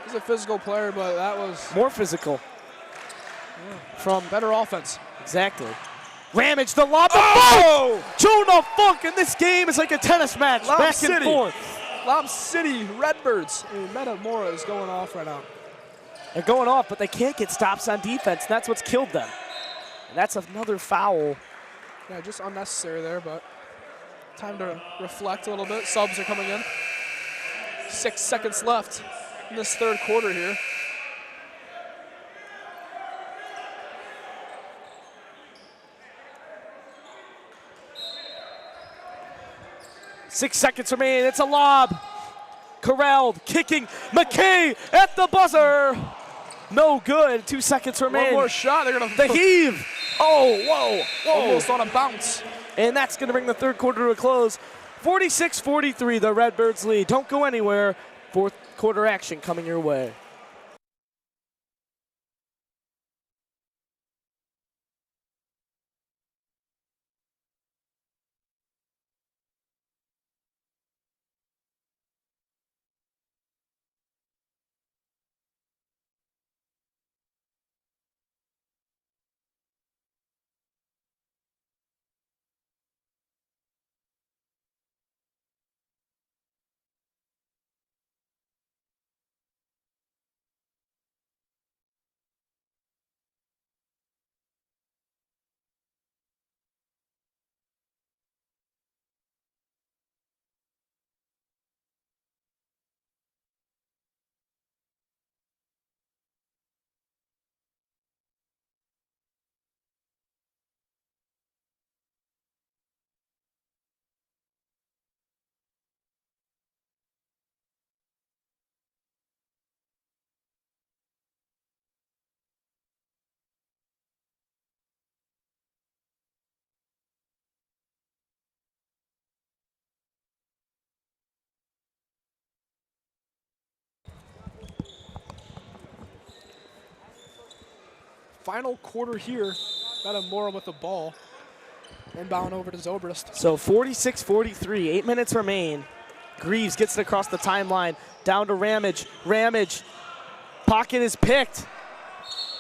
he's a physical player, but that was More physical. From better offense. exactly. Ramage the lob. Jonah Funk in this game is like a tennis match. Lob back City. and forth. Lob City Redbirds. Metamora is going off right now. They're going off, but they can't get stops on defense. And that's what's killed them. And that's another foul. Yeah, just unnecessary there, but time to reflect a little bit. Subs are coming in. 6 seconds left in this third quarter here. Six seconds remaining. It's a lob. Corralled, kicking. McKay at the buzzer. No good. 2 seconds remaining. One more shot. They're going to The heave. Oh, whoa. almost on a bounce. And that's going to bring the third quarter to a close. 46-43, the Redbirds lead. Don't go anywhere. Fourth quarter action coming your way. Final quarter here. Metamora with the ball. Inbound over to Zobrist. So 46-43, 8 minutes remain. Greaves gets it across the timeline. Down to Ramage. Ramage. Pocket is picked.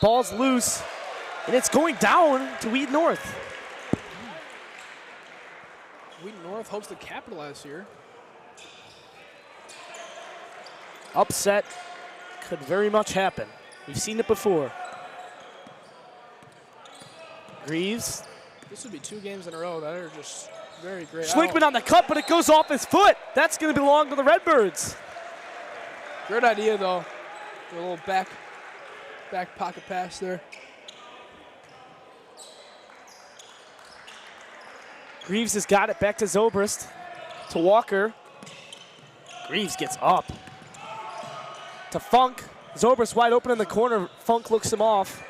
Ball's loose. And it's going down to Wheaton North. Wheaton North hopes to capitalize here. Upset could very much happen. We've seen it before. Greaves. This would be 2 games in a row that are just very great. Schlickman on the cut, but it goes off his foot. That's going to belong to the Redbirds. Great idea, though. A little back pocket pass there. Greaves has got it back to Zobrist. To Walker. Greaves gets up. To Funk. Zobrist wide open in the corner. Funk looks him off.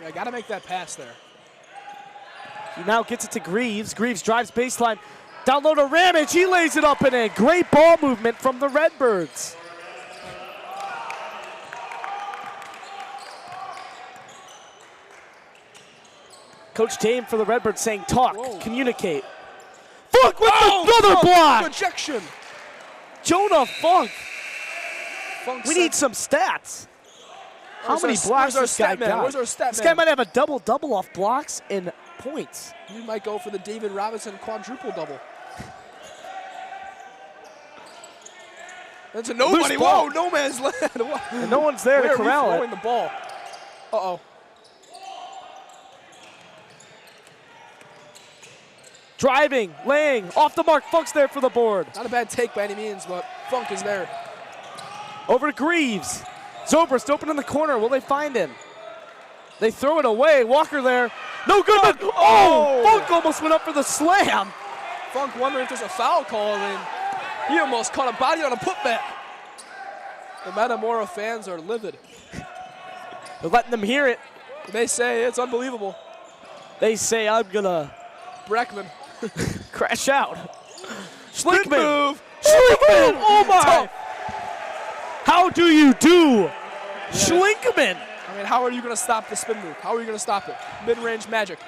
Yeah, got to make that pass there. He now gets it to Greaves. Greaves drives baseline. Down low to Ramage. He lays it up and in. Great ball movement from the Redbirds. Coach Dame for the Redbirds saying talk, communicate. Funk with another Funk, block! rejection. Jonah Funk. Funk We need some stats. How many blocks this guy got? Where's our stat This man? guy might have a double-double off blocks and points. He might go for the David Robinson quadruple double. That's a nobody. Whoa, no man's land. And no one's there to corral Where are we it. throwing the ball? Uh-oh. Driving, laying, off the mark. Funk's there for the board. Not a bad take by any means, but Funk is there. Over to Greaves. Zobrist open in the corner. Will they find him? They throw it away. Walker there. No good. But Funk almost went up for the slam. Funk wondering if there's a foul call, and he almost caught a body on a putback. The Metamora fans are livid. They're letting them hear it. They say it's unbelievable. They say I'm gonna Breckman. crash out. Schlinkman. Good move. Schlinkman. Oh my. Tough. How do you do? Schlinkman. I mean, how are you going to stop the spin move? How are you going to stop it? Mid-range magic.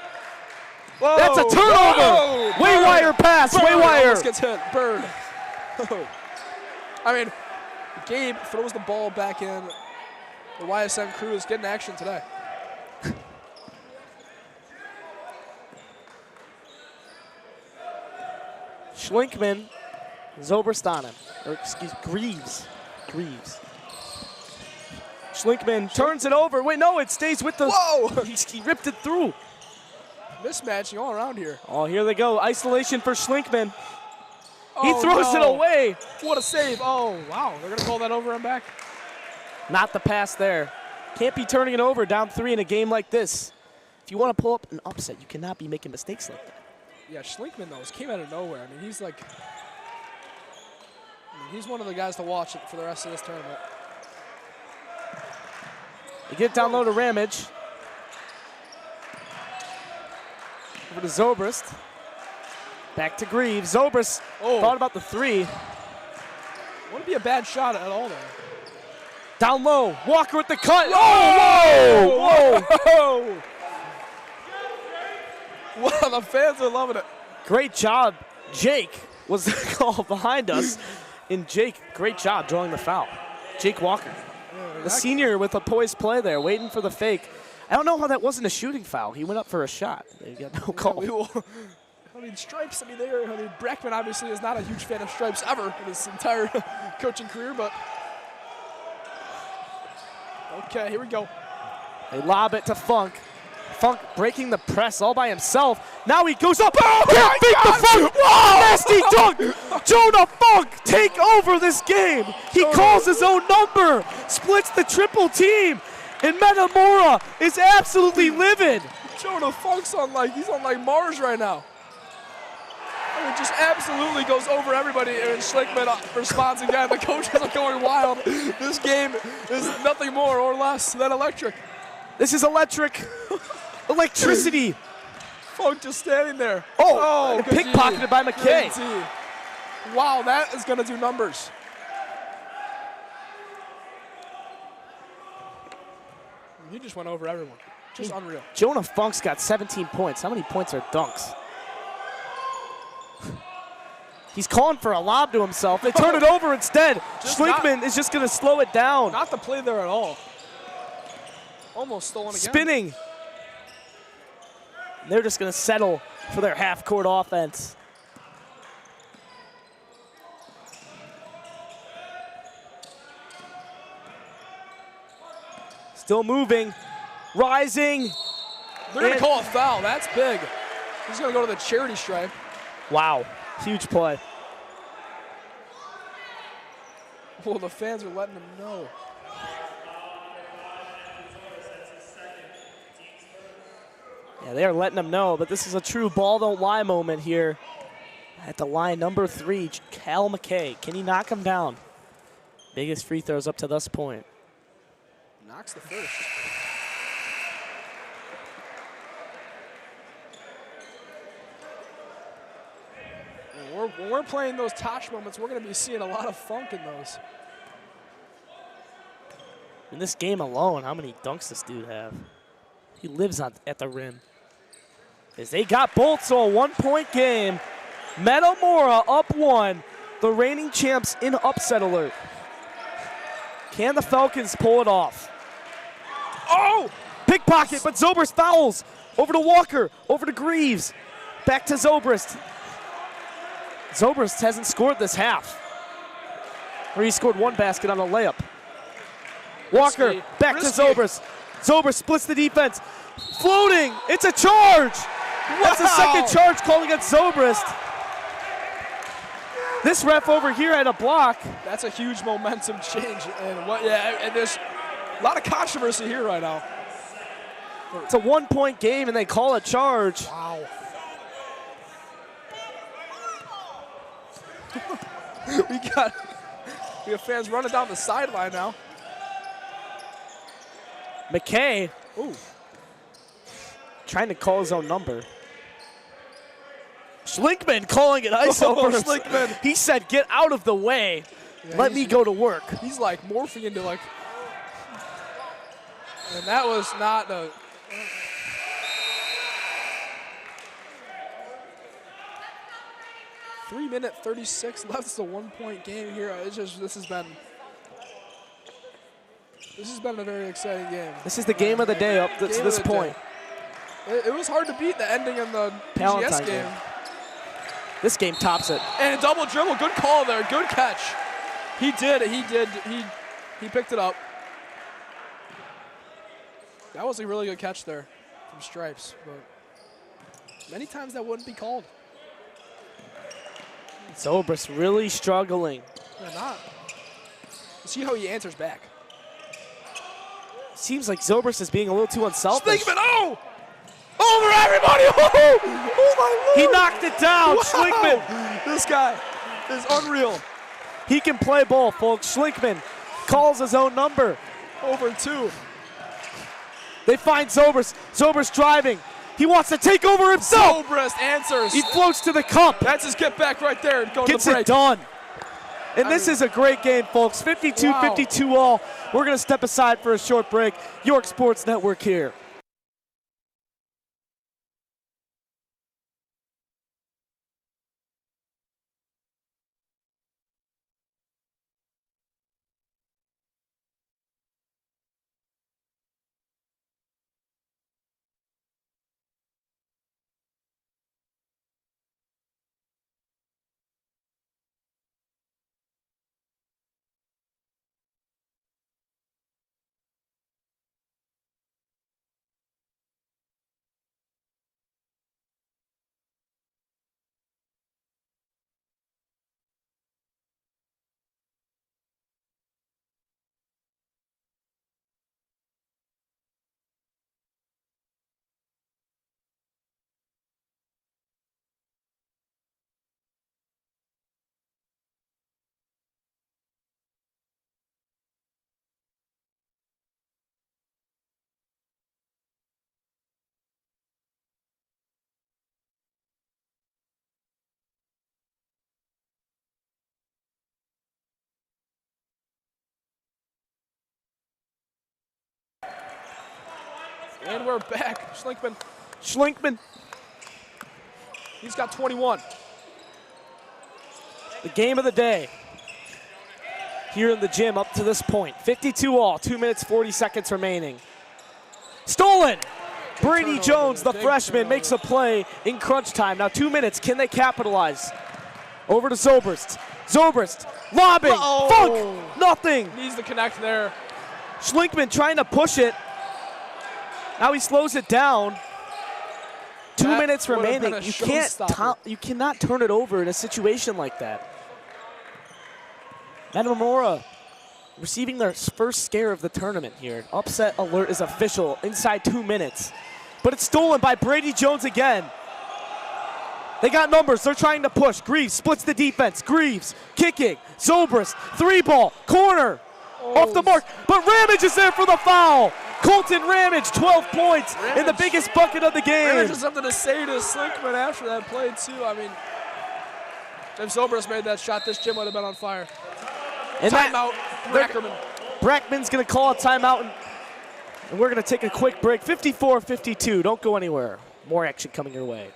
Whoa. That's a turnover. Waywire pass. Waywire. Almost gets hit. Bird. I mean, Gabe throws the ball back in. The YSN crew is getting action today. Schlinkman. Zobrist on him. Or excuse Greaves. Schlinkman turns it over. Wait, no, it stays with the. Whoa! He ripped it through. Mismatching all around here. Oh, here they go. Isolation for Schlinkman. Oh, He throws it away. What a save. Oh, wow. They're going to call that over and back. Not the pass there. Can't be turning it over down 3 in a game like this. If you want to pull up an upset, you cannot be making mistakes like that. Yeah, Schlinkman, though, came out of nowhere. I mean, he's like. He's one of the guys to watch for the rest of this tournament. They get down low to Ramage. Over to Zobrist. Back to Greaves. Zobrist thought about the 3. Wouldn't be a bad shot at all, though. Down low. Walker with the cut. Oh, whoa! Wow, the fans are loving it. Great job. Jake was the call behind us. And Jake, great job drawing the foul. Jake Walker. The senior with a poised play there, waiting for the fake. I don't know how that wasn't a shooting foul. He went up for a shot. They got no call. I mean, stripes, Breckman obviously is not a huge fan of stripes ever in his entire coaching career, but. Okay, here we go. They lob it to Funk. Funk breaking the press all by himself. Now he goes up. Can't beat the Funk. Nasty dunk. Jonah Funk take over this game. He calls his own number. Splits the triple team. And Metamora is absolutely livid. Jonah Funk's he's on Mars right now. I mean, just absolutely goes over everybody, and Schlinkman responds again. The coaches are going wild. This game is nothing more or less than electric. This is electric. Electricity. Funk just standing there. Pickpocketed by McKay. Wow, that is going to do numbers. He just went over everyone. Just unreal. Jonah Funk's got 17 points. How many points are dunks? He's calling for a lob to himself. They turn it over instead. Schlinkman is just going to slow it down. Not the play there at all. Almost stolen again. Spinning. They're just going to settle for their half-court offense. Still moving. Rising. They're going to call a foul. That's big. He's going to go to the charity stripe. Wow. Huge play. Well, the fans are letting them know. Yeah, they are letting them know, but this is a true ball don't lie moment here. At the line, number 3, Cal McKay. Can he knock him down? Biggest free throws up to this point. Knocks the first. When we're playing those Tosh moments, we're going to be seeing a lot of Funk in those. In this game alone, how many dunks this dude have? He lives at the rim. as they got both, so a 1-point game. Metamora up 1, the reigning champs in upset alert. Can the Falcons pull it off? Oh! Pickpocket, but Zobrist fouls. Over to Walker, over to Greaves. Back to Zobrist. Zobrist hasn't scored this half. Or he scored 1 basket on a layup. Walker, back to Zobrist. Zobrist splits the defense. Floating, it's a charge. That's the second charge called against Zobrist. This ref over here had a block. That's a huge momentum change. And there's a lot of controversy here right now. It's a 1-point game and they call a charge. Wow. we have fans running down the sideline now. McKay, trying to call his own number. Schlinkman calling it ISO first. Schlinkman. He said, get out of the way. Let me go to work. He's like morphing into like, and that was not a. 3:36 left. It's a 1-point game here. It's just this has been a very exciting game. This is the game of the day up to this point. It was hard to beat the ending in the PGS game. This game tops it. And a double dribble. Good call there. Good catch. He picked it up. That was a really good catch there from Stripes, but many times that wouldn't be called. Zobrist really struggling. Yeah, not. See how he answers back. Seems like Zobrist is being a little too unselfish. Schlinkman, over everybody! Oh my Lord! He knocked it down, wow. Schlinkman. This guy is unreal. He can play ball, folks. Schlinkman calls his own number. Over 2. They find Zobrist. Zobrist driving. He wants to take over himself. Zobrist answers. He floats to the cup. That's his get back right there and go Gets to the break. it done. And this is a great game, folks. 52-52 all. We're going to step aside for a short break. York Sports Network here. And we're back. Schlinkman. He's got 21. The game of the day here in the gym up to this point. 52 all, 2 minutes, 40 seconds remaining. Stolen. Brady Jones, the freshman, makes a play in crunch time. Now 2 minutes, can they capitalize? Over to Zobrist. Zobrist, lobbing, Funk, nothing. Needs to connect there. Schlinkman trying to push it. Now he slows it down. 2 minutes remaining. You cannot turn it over in a situation like that. Metamora receiving their first scare of the tournament here. Upset alert is official inside 2 minutes. But it's stolen by Brady Jones again. They got numbers. They're trying to push. Greaves splits the defense. Greaves kicking. Zobrist, 3-ball, corner. Off the mark. But Ramage is there for the foul. Colton Ramage, 12 points in the biggest bucket of the game. Ramage has something to say to Schlinkman after that play, too. I mean, if Zobrist made that shot, this gym would have been on fire. And timeout, Brackerman. Brackman's going to call a timeout, and we're going to take a quick break. 54-52. Don't go anywhere. More action coming your way.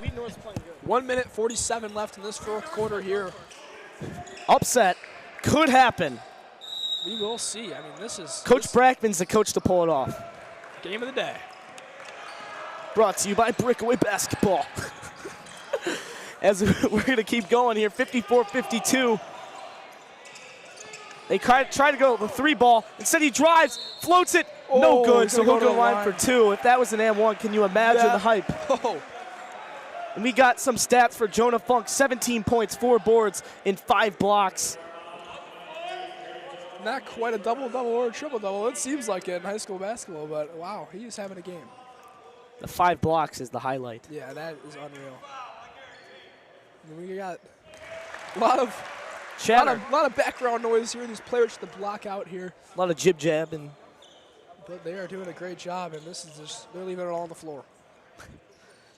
Wheaton North's playing good. 1 minute 47 left in this fourth quarter here. Upset could happen. We will see. I mean, this is Coach Brackman's the coach to pull it off. game of the day. Brought to you by Breakaway Basketball. As we're going to keep going here, 54-52. They try to go the three ball. Instead, he drives, floats it. No good, so he'll go to the line for two. If that was an and one, can you imagine the hype? Oh. And we got some stats for Jonah Funk, 17 points, 4 boards, and 5 blocks. Not quite a double-double or a triple-double. It seems like it in high school basketball, but wow, he's having a game. The 5 blocks is the highlight. Yeah, that is unreal. And we got a lot of chatter. A lot of background noise here. These players to block out here. A lot of jib-jab. But they are doing a great job, and this is just, they're leaving it all on the floor.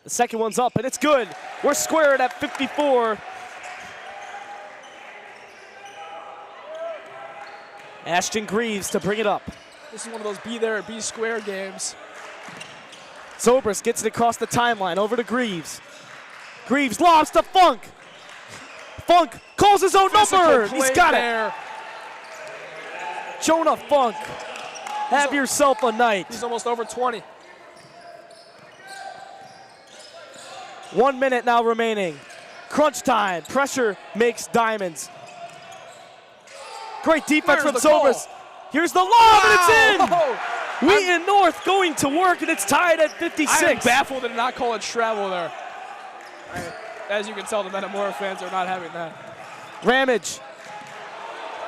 The second one's up, and it's good. We're squared at 54. Ashton Greaves to bring it up. This is one of those be there, be square games. Zobrist gets it across the timeline, over to Greaves. Greaves lobs to Funk. Funk calls his own number. He's got it. Jonah Funk, have yourself a night. He's almost over 20. 1 minute now remaining. Crunch time. Pressure makes diamonds. Great defense from Zobrist. Here's the lob, and it's in! Wheaton North going to work, and it's tied at 56. I'm baffled to not call it travel there. As you can tell, the Metamora fans are not having that. Ramage.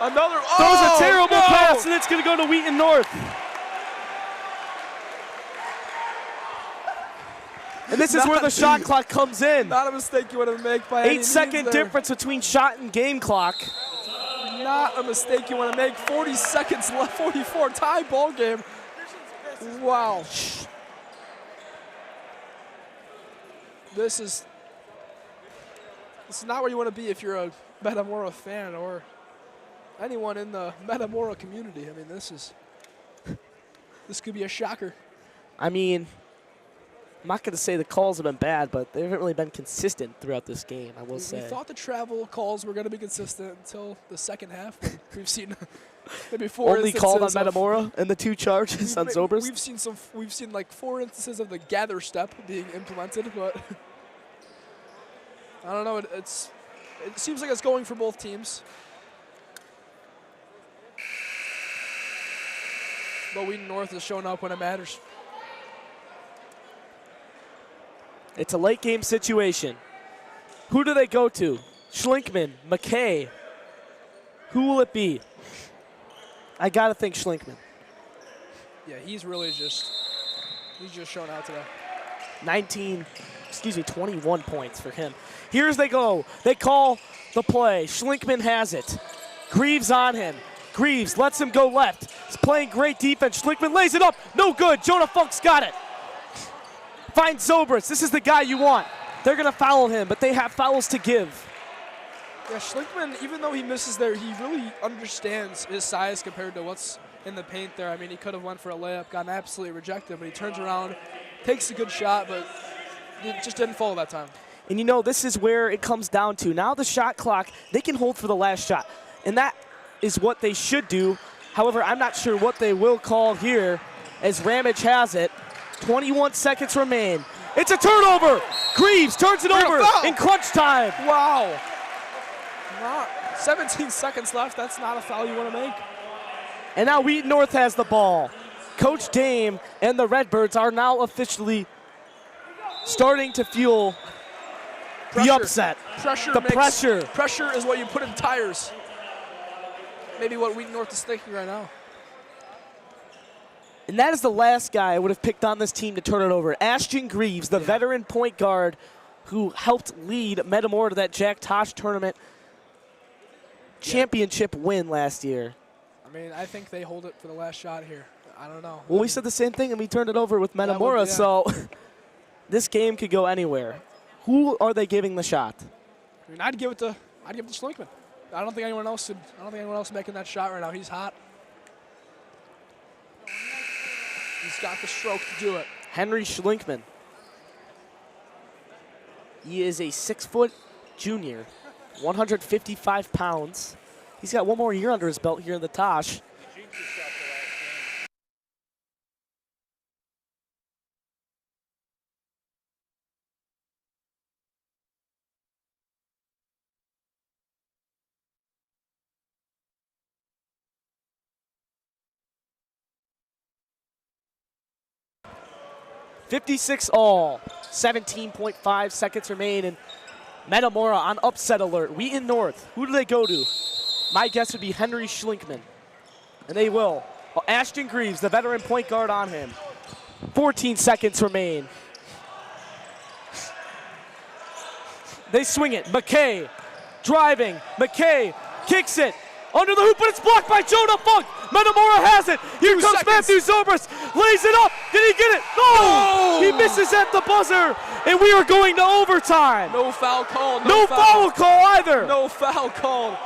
Another, throws a terrible pass, and it's going to go to Wheaton North. And this is where the shot clock comes in. Not a mistake you want to make by any means 8-second difference between shot and game clock. Not a mistake you want to make. 40 seconds left, 44, tie ball game. Wow. This is not where you want to be if you're a Metamora fan or anyone in the Metamora community. I mean, this could be a shocker. I mean, I'm not going to say the calls have been bad, but they haven't really been consistent throughout this game, I will say. We thought the travel calls were going to be consistent until the second half. We've seen maybe 4 only called on Metamora and the 2 charges on Zobrist. We've seen like 4 instances of the gather step being implemented, but I don't know. It seems like it's going for both teams. But Wheaton North is showing up when it matters. It's a late game situation. Who do they go to? Schlinkman, McKay. Who will it be? I gotta think Schlinkman. Yeah, he's just showing out today. 21 points for him. Here's they go. They call the play. Schlinkman has it. Greaves on him. Greaves lets him go left. He's playing great defense. Schlinkman lays it up. No good. Jonah Funk's got it. Finds Zobrist. This is the guy you want. They're going to foul him, but they have fouls to give. Yeah, Schlinkman, even though he misses there, he really understands his size compared to what's in the paint there. I mean, he could have went for a layup, gotten absolutely rejected, but he turns around, takes a good shot, but it just didn't fall that time. And you know, this is where it comes down to. Now the shot clock, they can hold for the last shot, and that is what they should do. However, I'm not sure what they will call here as Ramage has it. 21 seconds remain. It's a turnover. Greaves turns it over in crunch time. Wow. 17 seconds left. That's not a foul you want to make. And now Wheaton North has the ball. Coach Dame and the Redbirds are now officially starting to fuel the upset. Pressure is what you put in tires. Maybe what Wheaton North is thinking right now. And that is the last guy I would have picked on this team to turn it over. Ashton Greaves, the veteran point guard who helped lead Metamora to that Jack Tosh tournament championship win last year. I mean, I think they hold it for the last shot here. I don't know. Well, we said the same thing, and we turned it over with Metamora, so this game could go anywhere. Who are they giving the shot? I mean, I'd give it to Schlinkman. I don't think anyone else making that shot right now. He's hot. He's got the stroke to do it. Henry Schlinkman. He is a 6-foot junior, 155 pounds. He's got one more year under his belt here in the Tosh. 56 all, 17.5 seconds remain, and Metamora on upset alert. Wheaton North, who do they go to? My guess would be Henry Schlinkman, and they will. Ashton Greaves, the veteran point guard, on him. 14 seconds remain. They swing it. McKay driving. McKay kicks it. Under the hoop, but it's blocked by Jonah Funk. Metamora has it. Here comes Matthew Zobrist. Lays it up. Did he get it? No! He misses at the buzzer, and we are going to overtime. No foul called. No foul call either. No foul called.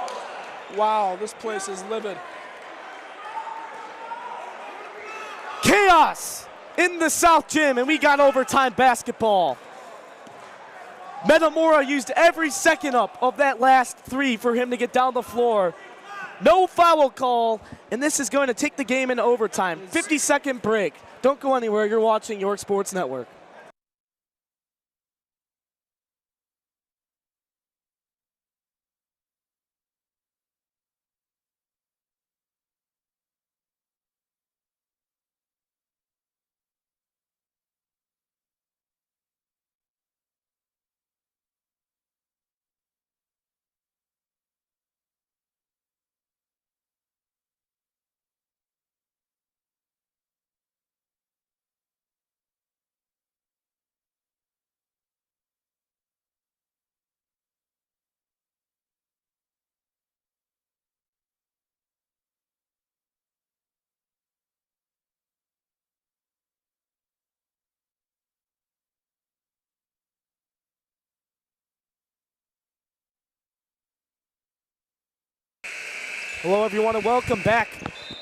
Wow, this place is livid. Chaos in the South Gym, and we got overtime basketball. Metamora used every second up of that last three for him to get down the floor. No foul call, and this is going to take the game into overtime. 50-second break. Don't go anywhere. You're watching York Sports Network. Hello, everyone, and welcome back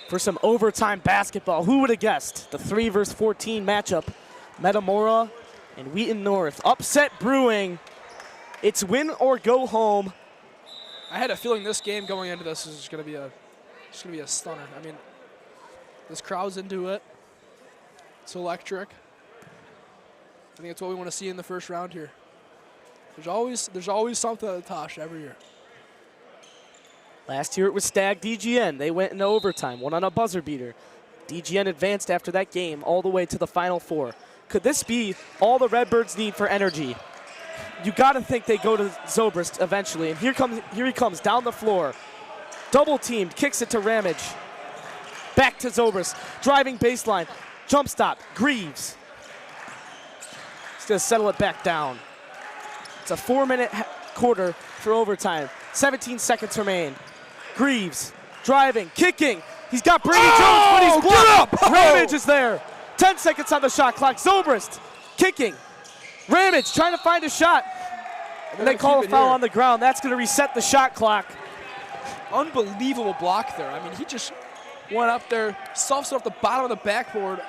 for some overtime basketball. Who would have guessed? The 3 versus 14 matchup. Metamora and Wheaton North. Upset brewing. It's win or go home. I had a feeling this game going into this is going to be a stunner. I mean, this crowd's into it. It's electric. I think it's what we want to see in the first round here. There's always something at the Tosh every year. Last year it was Stag DGN. They went into overtime, won on a buzzer beater. DGN advanced after that game all the way to the Final Four. Could this be all the Redbirds need for energy? You got to think they go to Zobrist eventually, and here he comes down the floor. Double teamed, kicks it to Ramage. Back to Zobrist, driving baseline, jump stop, Greaves. He's gonna settle it back down. It's a 4-minute quarter for overtime. 17 seconds remain. Greaves driving, kicking. He's got Brady Jones, but he's blocked. Ramage is there. 10 seconds on the shot clock. Zobrist kicking. Ramage trying to find a shot. And they call a foul on the ground. That's going to reset the shot clock. Unbelievable block there. I mean, he just went up there, stuffs it off the bottom of the backboard.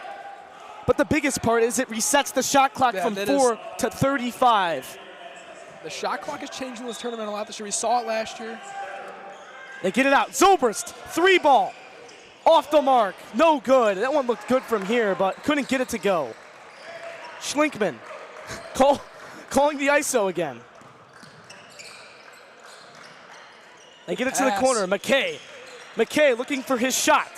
But the biggest part is it resets the shot clock from 4 to 35. The shot clock has changed in this tournament a lot this year. We saw it last year. They get it out. Zobrist, 3-ball. Off the mark. No good. That one looked good from here, but couldn't get it to go. Schlinkman Calling the ISO again. They get it to the corner. McQuade looking for his shot.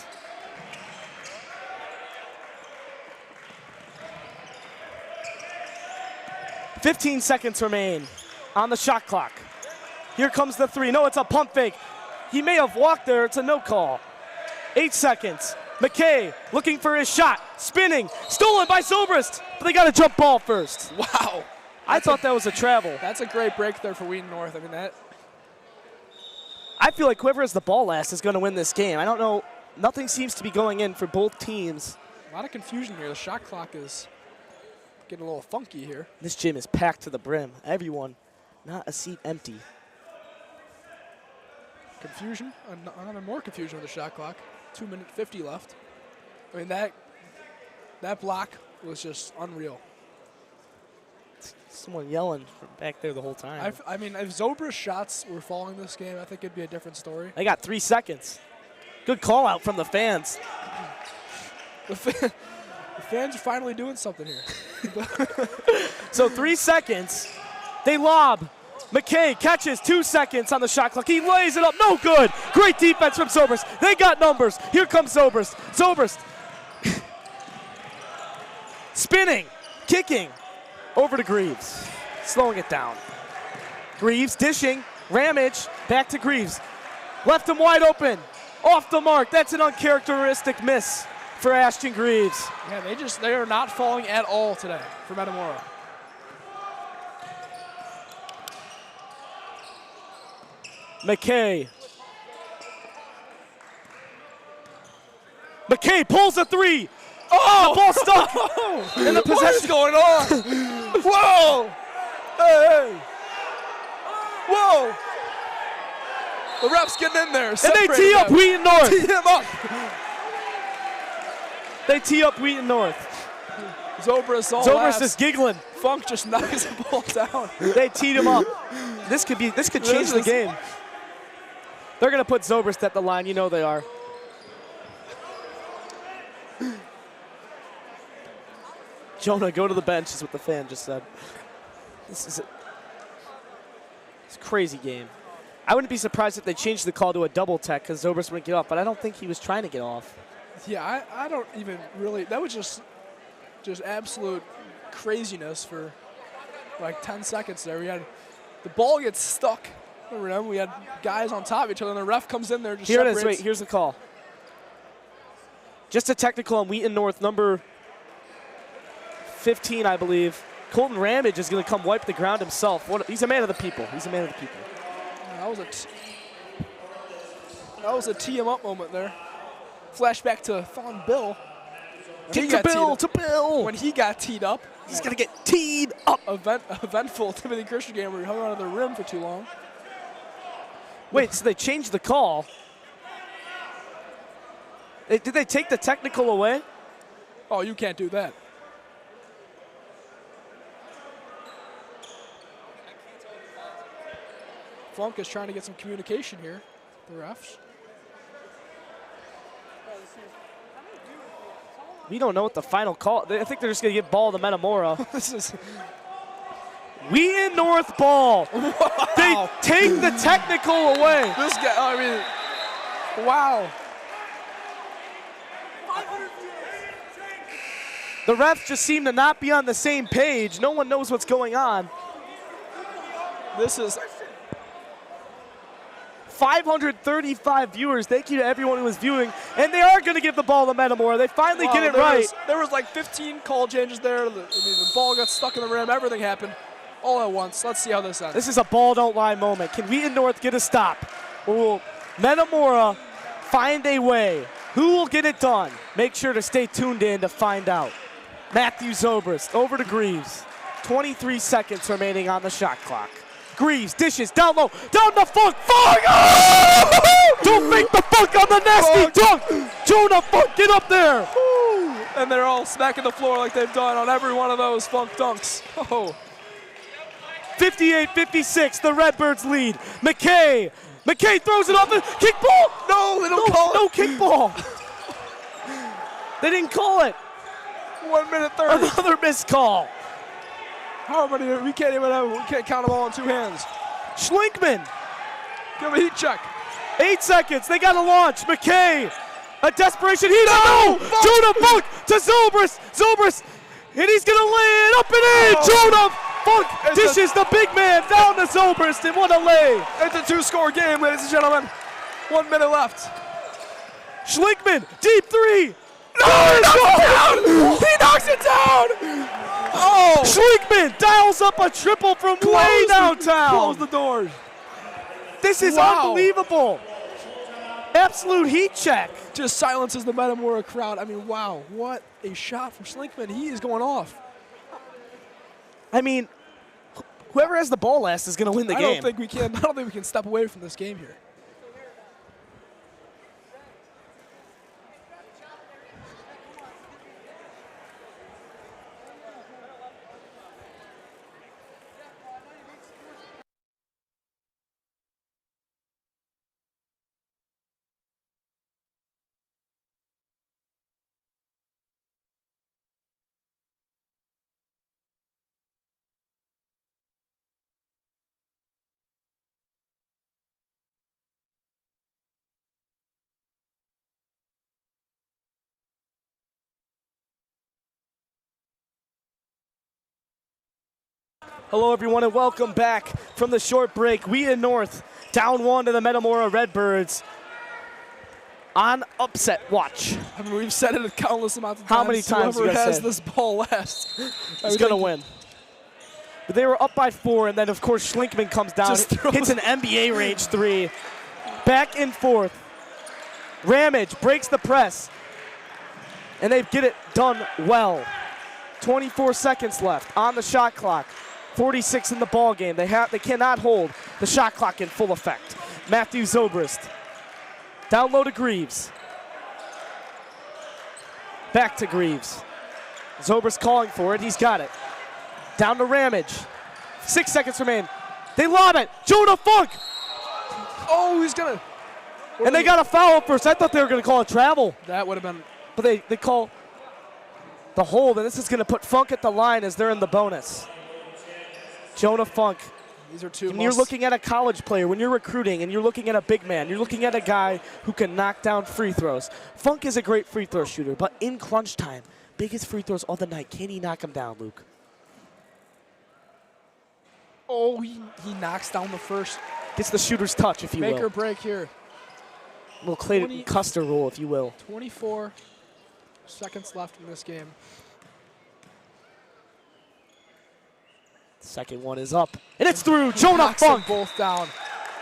"15 seconds remain on the shot clock. Here comes the three. No, it's a pump fake. He may have walked there. It's a no call. 8 seconds. McQuade looking for his shot. Spinning. Stolen by Zobrist. But they got a jump ball first. Wow. I thought that was a travel. That's a great break there for Wheaton North. I mean, I feel like whoever has the ball last is going to win this game. I don't know. Nothing seems to be going in for both teams. A lot of confusion here. The shot clock is getting a little funky here. This gym is packed to the brim. Everyone, not a seat empty. Confusion, another more confusion with the shot clock. 2:50 left. I mean, that block was just unreal. Someone yelling from back there the whole time. I mean, if Zobrist's shots were falling this game, I think it'd be a different story. They got 3 seconds. Good call out from the fans. The fans are finally doing something here. So 3 seconds. They lob. McQuade catches 2 seconds on the shot clock. He lays it up. No good. Great defense from Zobrist. They got numbers. Here comes Zobrist. Zobrist spinning, kicking over to Greaves. Slowing it down. Greaves dishing. Ramage back to Greaves. Left him wide open. Off the mark. That's an uncharacteristic miss for Ashton Greaves. Yeah, they are not falling at all today for Metamora. McQuade pulls a three. Oh, the ball stuck in the possession. What is going on? Whoa! Hey! Whoa! The ref's getting in there. And they tee up Wheaton North. Tee him up. They tee up Wheaton North. Zobrist is giggling. Funk just knocks the ball down. They teed him up. This could change the game. They're going to put Zobrist at the line. You know they are. Jonah, go to the bench is what the fan just said. It's a crazy game. I wouldn't be surprised if they changed the call to a double tech because Zobrist wouldn't get off, but I don't think he was trying to get off. Yeah, I don't even really. That was just absolute craziness for like 10 seconds there. We had the ball gets stuck. Remember, we had guys on top of each other, and the ref comes in there. Just Here separates. it is. Wait, here's the call. Just a technical on Wheaton North, number 15, I believe. Colton Ramage is going to come wipe the ground himself. He's a man of the people. He's a man of the people. That was a tee him up moment there. Flashback to Fawn Bill. Kick to Bill. When he got teed up. He's going to get teed up. Eventful Timothy Christian game where he hung onto the rim for too long. Wait, so they changed the call. Did they take the technical away? Oh, you can't do that. Funk is trying to get some communication here, the refs. We don't know what the final call. I think they're just going to give ball to Metamora. This is Wheaton North ball. Wow. They take the technical away. This guy, I mean, wow. The refs just seem to not be on the same page. No one knows what's going on. This is 535 viewers. Thank you to everyone who was viewing. And they are going to give the ball to Metamora. They finally get it right. There was like 15 call changes there. The ball got stuck in the rim. Everything happened all at once. Let's see how this ends. This is a ball don't lie moment. Can Wheaton North get a stop? Or will Metamora find a way? Who will get it done? Make sure to stay tuned in to find out. Matthew Zobrist over to Greaves. 23 seconds remaining on the shot clock. Greaves dishes down low, down the Funk. Funk! Oh! Don't make the Funk on the nasty dunk. Jonah Funk, get up there. And they're all smacking the floor like they've done on every one of those Funk dunks. Oh. 58-56, the Redbirds lead. McQuade throws it off the kickball. No, they don't call it. No kickball. They didn't call it. 1 minute 30. Another missed call. How many? We can't count them all in 2 hands. Schlinkman. Give him a heat check. 8 seconds. They got to launch. McKay. A desperation heat. No! No! Jonah Funk to Zobrist. Zobrist. And he's going to lay it up and in. Jonah Funk dishes the big man down to Zobrist. And what a lay. It's a 2-score game, ladies and gentlemen. 1 minute left. Schlinkman. Deep 3. No! He knocks it down! He knocks it down! Oh! Schlinkman dials up a triple from way downtown. Close the doors. This is unbelievable. Absolute heat check. Just silences the Metamora crowd. I mean, wow, what a shot from Schlinkman. He is going off. I mean, whoever has the ball last is going to win the game. I don't think we can step away from this game here. Hello, everyone, and welcome back from the short break. Wheaton North down 1 to the Metamora Redbirds on upset watch. I mean, we've said it countless amounts of times. How many times whoever you guys has said? this ball last is going to win. But they were up by 4, and then, of course, Schlinkman comes down, hits an NBA range 3. Back and forth. Ramage breaks the press, and they get it done well. 24 seconds left on the shot clock. 46 in the ball game. They cannot hold the shot clock in full effect. Matthew Zobrist. Down low to Greaves. Back to Greaves. Zobrist calling for it. He's got it. Down to Ramage. 6 seconds remain. They lob it. Jonah Funk. Oh, he's going to. And they got a foul first. I thought they were going to call a travel. That would have been. But they call the hold, and this is going to put Funk at the line as they're in the bonus. Jonah Funk. These are two. When you're looking at a college player, when you're recruiting and you're looking at a big man, you're looking at a guy who can knock down free throws. Funk is a great free throw shooter, but in crunch time, biggest free throws all the night. Can he knock them down, Luke? Oh, he knocks down the first. Gets the shooter's touch, if you will. Make or break here. A little Clayton Custer rule, if you will. 24 seconds left in this game. Second one is up, and it's through. Jonah Funk. Both down.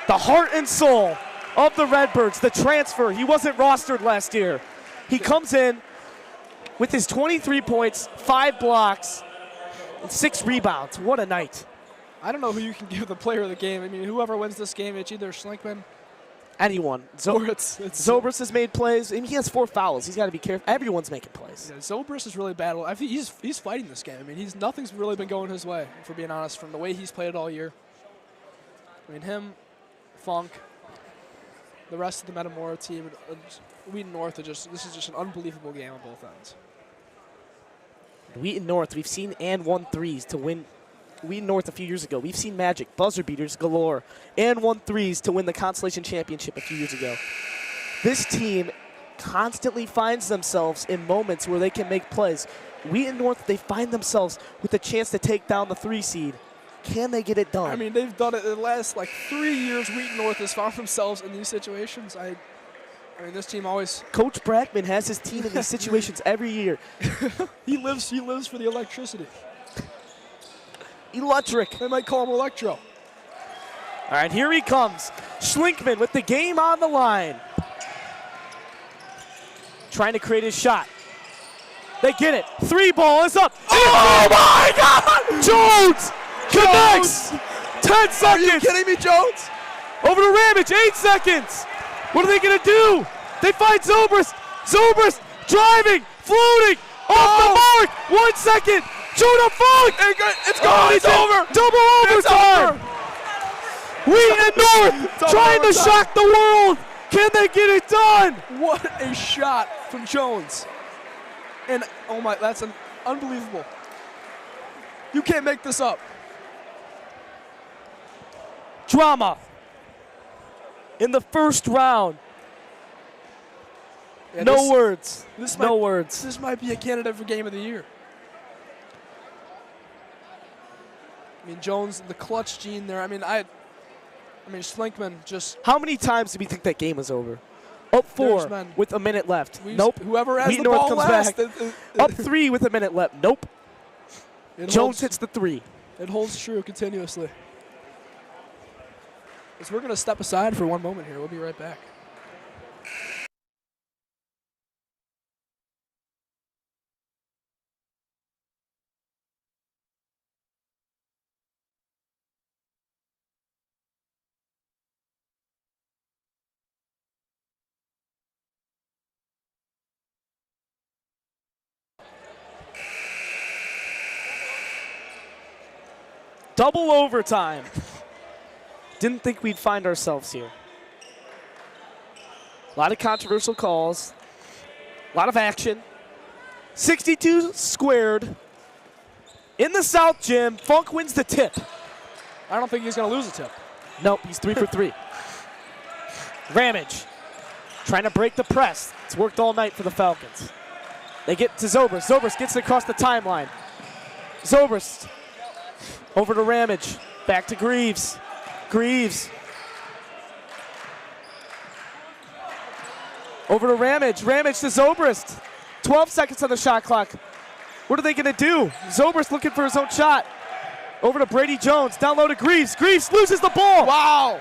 The heart and soul of the Redbirds, the transfer. He wasn't rostered last year. He comes in with his 23 points, 5 blocks, and 6 rebounds. What a night. I don't know who you can give the player of the game. I mean, whoever wins this game, it's either Schlinkman. Anyone. Or it's Zobrist has made plays. I mean, he has 4 fouls. He's got to be careful. Everyone's making plays. Yeah, Zobrist is really bad. I think he's fighting this game. I mean, nothing's really been going his way, for being honest, from the way he's played it all year. I mean, him, Funk, the rest of the Metamora team, Wheaton North this is just an unbelievable game on both ends. Wheaton North, we've seen and won threes to win. Wheaton North a few years ago. We've seen magic, buzzer beaters galore, and won threes to win the Constellation Championship a few years ago. This team constantly finds themselves in moments where they can make plays. Wheaton North, they find themselves with a chance to take down the 3 seed. Can they get it done? I mean, they've done it in the last 3 years. Wheaton North has found themselves in these situations. I mean, this team always. Coach Brackman has his team in these situations every year. He lives for the electricity. Electric. They might call him Electro. All right, here he comes. Schlinkman with the game on the line. Trying to create his shot. They get it. 3 ball is up. Oh my God! Jones connects. 10 seconds. Are you kidding me, Jones? Over to Ramage, 8 seconds. What are they going to do? They find Zobrist. Zobrist driving, floating, off the mark. 1 second. Jonah Funk! It's gone! It's over! Double overtime! Wheaton North trying to shock the world! Can they get it done? What a shot from Jones. And, oh my, that's unbelievable. You can't make this up. Drama in the first round. Yeah, No words. No words. This might be a candidate for Game of the Year. I mean, Jones, the clutch gene there. I mean, Schlinkman just. How many times do we think that game was over? Up 4 with a minute left. Nope. Whoever has Wheaton the North ball comes last. back. Up 3 with a minute left. Nope. Jones hits the 3. It holds true continuously. So we're going to step aside for one moment here. We'll be right back. Double overtime. Didn't think we'd find ourselves here. A lot of controversial calls. A lot of action. 62 squared. In the South Gym, Funk wins the tip. I don't think he's going to lose a tip. Nope, he's 3 for 3. Ramage trying to break the press. It's worked all night for the Falcons. They get to Zobrist. Zobrist gets it across the timeline. Zobrist over to Ramage. Back to Greaves. Greaves. Over to Ramage. Ramage to Zobrist. 12 seconds on the shot clock. What are they going to do? Zobrist looking for his own shot. Over to Brady Jones. Down low to Greaves. Greaves loses the ball. Wow.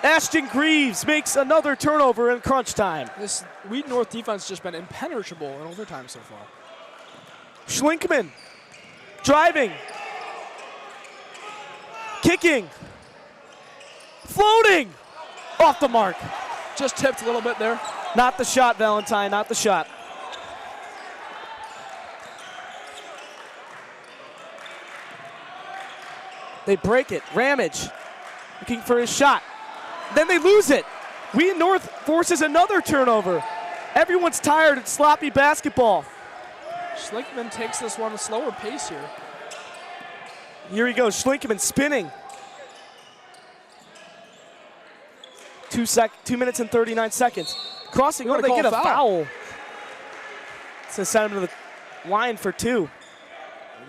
Ashton Greaves makes another turnover in crunch time. This Wheaton North defense has just been impenetrable in overtime so far. Schlinkman driving. Kicking. Floating. Off the mark. Just tipped a little bit there. Not the shot, Valentine, not the shot. They break it. Ramage looking for his shot. Then they lose it. Wheaton North forces another turnover. Everyone's tired. It's sloppy basketball. Schlinkman takes this one at a slower pace here. Here he goes, Schlinkman spinning. 2 minutes and 39 seconds. Crossing, they get a foul. So send him to the line for 2.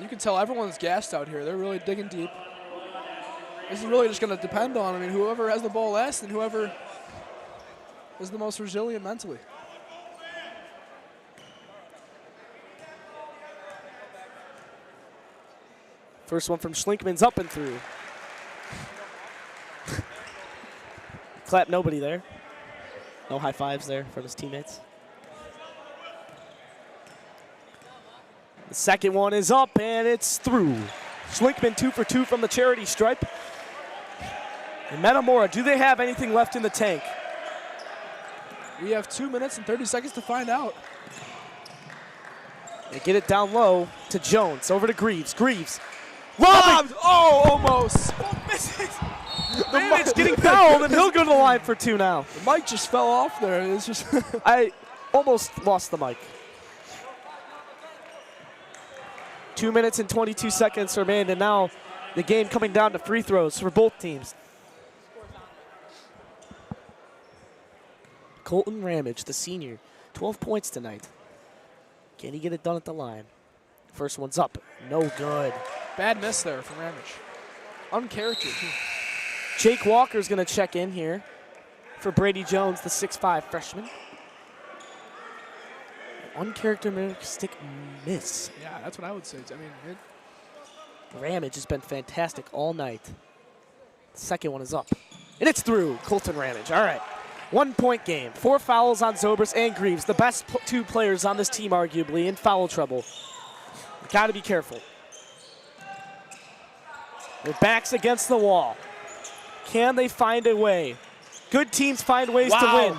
You can tell everyone's gassed out here. They're really digging deep. This is really just going to depend on, whoever has the ball last and whoever is the most resilient mentally. First one from Schlinkman's up and through. Clap nobody there. No high fives there from his teammates. The second one is up and it's through. Schlinkman 2 for 2 from the charity stripe. And Metamora, do they have anything left in the tank? We have 2 minutes and 30 seconds to find out. They get it down low to Jones, over to Greaves. Greaves. Lobbed! Oh, almost. The Mike's getting fouled, and he'll go to the line for 2 now. The mic just fell off there. It's just I almost lost the mic. 2 minutes and 22 seconds remain, and now the game coming down to free throws for both teams. Colton Ramage, the senior, 12 points tonight. Can he get it done at the line? First one's up. No good. Bad miss there from Ramage. Uncharactered, too. Jake Walker's going to check in here for Brady Jones, the 6'5 freshman. Uncharacteristic miss. Yeah, that's what I would say. Ramage has been fantastic all night. The second one is up. And it's through. Colton Ramage. All right. 1 point game. 4 fouls on Zobrist and Greaves. The best 2 players on this team, arguably, in foul trouble. Got to be careful. Their backs against the wall. Can they find a way? Good teams find ways to win.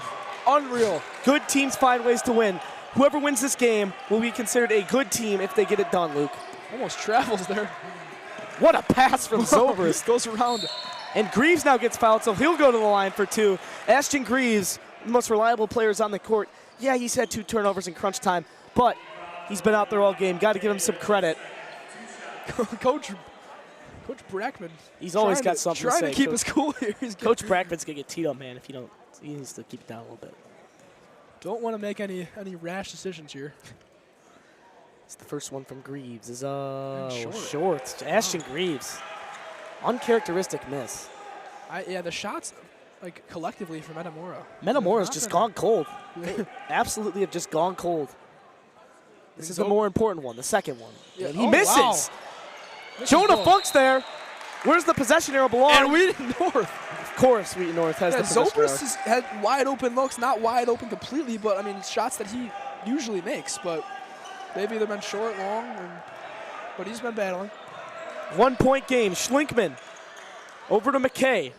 Unreal. Good teams find ways to win. Whoever wins this game will be considered a good team if they get it done, Luke. Almost travels there. What a pass from Zobrist. Goes around. And Greaves now gets fouled, so he'll go to the line for 2. Ashton Greaves, the most reliable players on the court. Yeah, he's had 2 turnovers in crunch time, but he's been out there all game. Got to give him some credit. Coach Coach Brackman. He's always got something to say. Trying to keep us cool here. Coach Brackman's going to get teed up, man, if he don't. He needs to keep it down a little bit. Don't want to make any rash decisions here. It's the first one from Greaves. Is short. Ashton Greaves. Uncharacteristic miss. Yeah, the shots, like, collectively for Metamora. Metamora's just gone cold. They absolutely have just gone cold. This is the more important one, the second one. Yeah. And he misses. Wow. Jonah Funk's there. Where's the possession arrow belong? And Wheaton North. Of course, Wheaton North has the possession arrow. Zobrist has had wide open looks, not wide open completely, but I mean shots that he usually makes. But they've either been short, long, but he's been battling. 1 point game. Schlinkman over to McKay.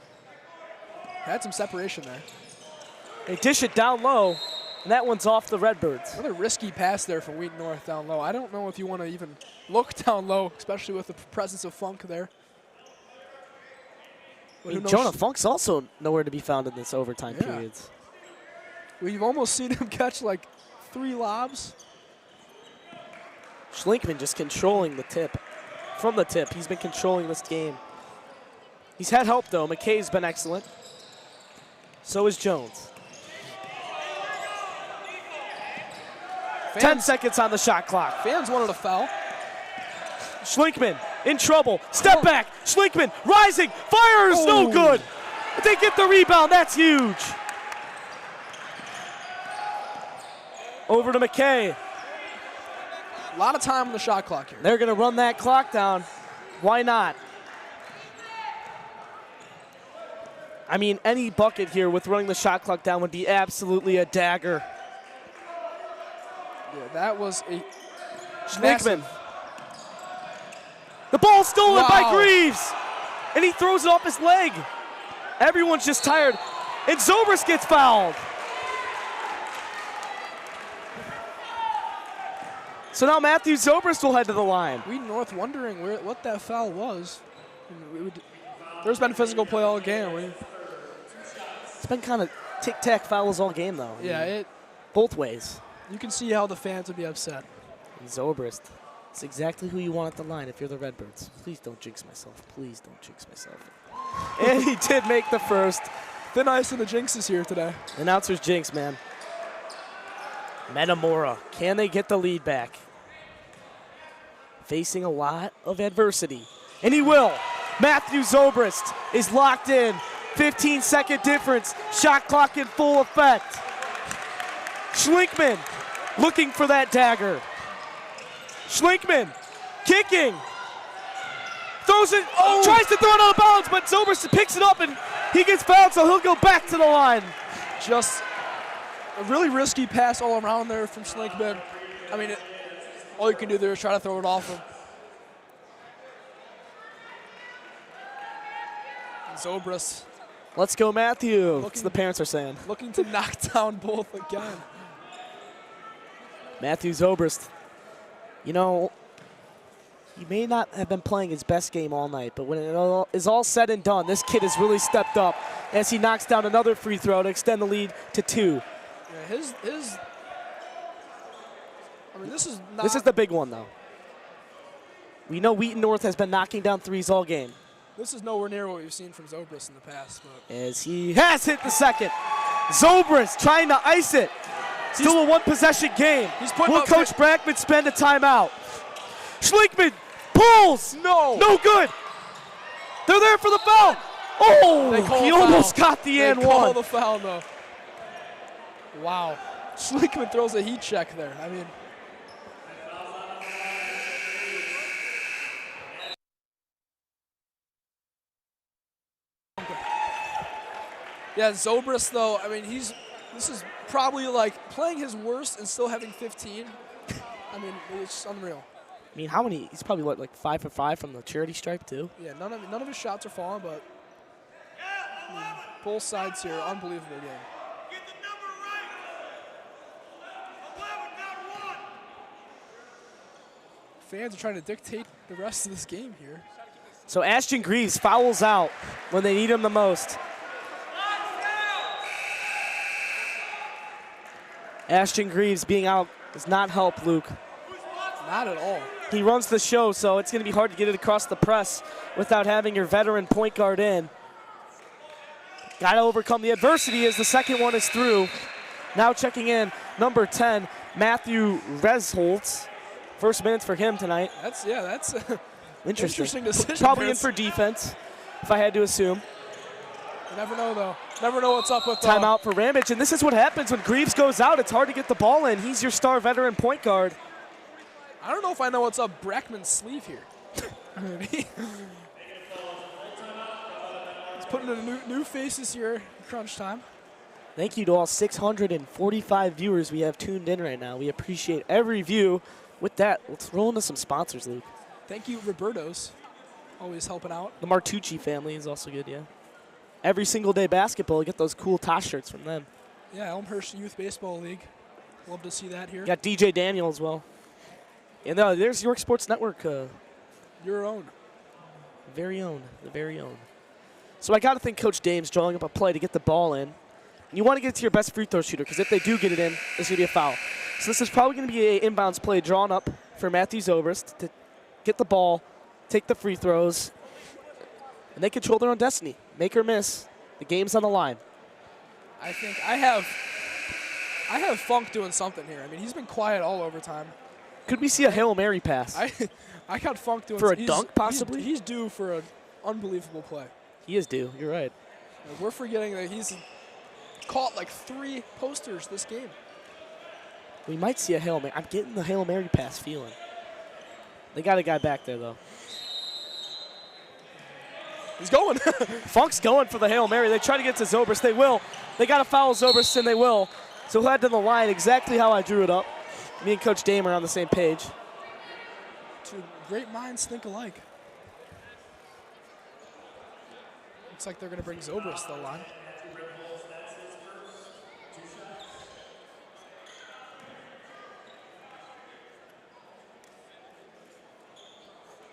Had some separation there. They dish it down low, and that one's off the Redbirds. Another risky pass there from Wheaton North down low. I don't know if you want to even look down low, especially with the presence of Funk there. Jonah Funk's also nowhere to be found in this overtime periods. We've almost seen him catch like 3 lobs. Schlinkman just controlling the tip. From the tip, he's been controlling this game. He's had help, though. McKay's been excellent. So is Jones. 10 seconds on the shot clock. Fans wanted a foul. Schlinkman in trouble. Step back. Schlinkman rising. Fires. No good. They get the rebound. That's huge. Over to McKay. A lot of time on the shot clock here. They're going to run that clock down. Why not? I mean, any bucket here with running the shot clock down would be absolutely a dagger. Yeah, that was a Schlinkman. The ball stolen by Greaves. And he throws it off his leg. Everyone's just tired. And Zobrist gets fouled. So now Matthew Zobrist will head to the line. Wheaton North wondering what that foul was. There's been physical play all game. It's been kind of tic-tac fouls all game, though. Yeah, both ways. You can see how the fans would be upset. And Zobrist, it's exactly who you want at the line if you're the Redbirds. Please don't jinx myself. Please don't jinx myself. And he did make the first. Thin ice and the jinxes here today. Announcers jinx, man. Metamora, can they get the lead back? Facing a lot of adversity. And he will. Matthew Zobrist is locked in. 15-second difference. Shot clock in full effect. Schlinkman looking for that dagger. Schlinkman kicking. Throws it, tries to throw it out of bounds, but Zobrist picks it up and he gets fouled, so he'll go back to the line. Just a really risky pass all around there from Schlinkman. I mean, all you can do there is try to throw it off him. Zobrist. Let's go, Matthew. That's what the parents are saying. Looking to knock down both again. Matthew Zobrist, you know, he may not have been playing his best game all night, but when it all is all said and done, this kid has really stepped up as he knocks down another free throw to extend the lead to 2. Yeah, I mean, this is not. This is the big one, though. We know Wheaton North has been knocking down threes all game. This is nowhere near what we've seen from Zobrist in the past. But as he has hit the second. Zobrist trying to ice it. Still a one-possession game. Will Coach Brackman spend a timeout? Schlinkman pulls. No good. They're there for the foul. Oh, he almost got the and one. They call the foul, though. Wow. Schlinkman throws a heat check there. I mean. Yeah, Zobrist, though, I mean, this is probably like playing his worst and still having 15. I mean, it's unreal. I mean, how many? He's probably like 5 for 5 from the charity stripe too. Yeah, none of his shots are falling, but I mean, both sides here, unbelievable game. Get the number right. 11-1. Fans are trying to dictate the rest of this game here. So Ashton Greaves fouls out when they need him the most. Ashton Greaves being out does not help Luke. Not at all. He runs the show, so it's going to be hard to get it across the press without having your veteran point guard in. Got to overcome the adversity as the second one is through. Now checking in, number 10, Matthew Resholtz. First minutes for him tonight. That's Interesting decision. Probably in for defense, if I had to assume. You never know, though. Never know what's up with Timeout for Ramage, and this is what happens when Greaves goes out. It's hard to get the ball in. He's your star veteran point guard. I don't know if I know what's up Brackman's sleeve here. He's putting in new faces here in crunch time. Thank you to all 645 viewers we have tuned in right now. We appreciate every view. With that, let's roll into some sponsors, Luke. Thank you, Roberto's. Always helping out. The Martucci family is also good, yeah. Every single day basketball, get those cool Tosh shirts from them. Yeah, Elmhurst Youth Baseball League. Love to see that here. Got DJ Daniel as well. And there's York Sports Network. Your own. The very own. So I got to think Coach Dame's drawing up a play to get the ball in. And you want to get it to your best free throw shooter, because if they do get it in, it's going to be a foul. So this is probably going to be an inbounds play drawn up for Matthew Zobrist to get the ball, take the free throws, and they control their own destiny. Make or miss, the game's on the line. I think I have Funk doing something here. I mean, he's been quiet all overtime. Could we see a Hail Mary pass? I got Funk doing for a dunk, possibly? He's due for an unbelievable play. He is due. You're right. We're forgetting that he's caught like 3 posters this game. We might see a Hail Mary. I'm getting the Hail Mary pass feeling. They got a guy back there, though. He's going. Funk's going for the Hail Mary. They try to get to Zobrist. They will. They got to foul Zobrist, and they will. So he'll head to the line exactly how I drew it up. Me and Coach Dame are on the same page. Two great minds think alike. Looks like they're going to bring Zobrist to the line.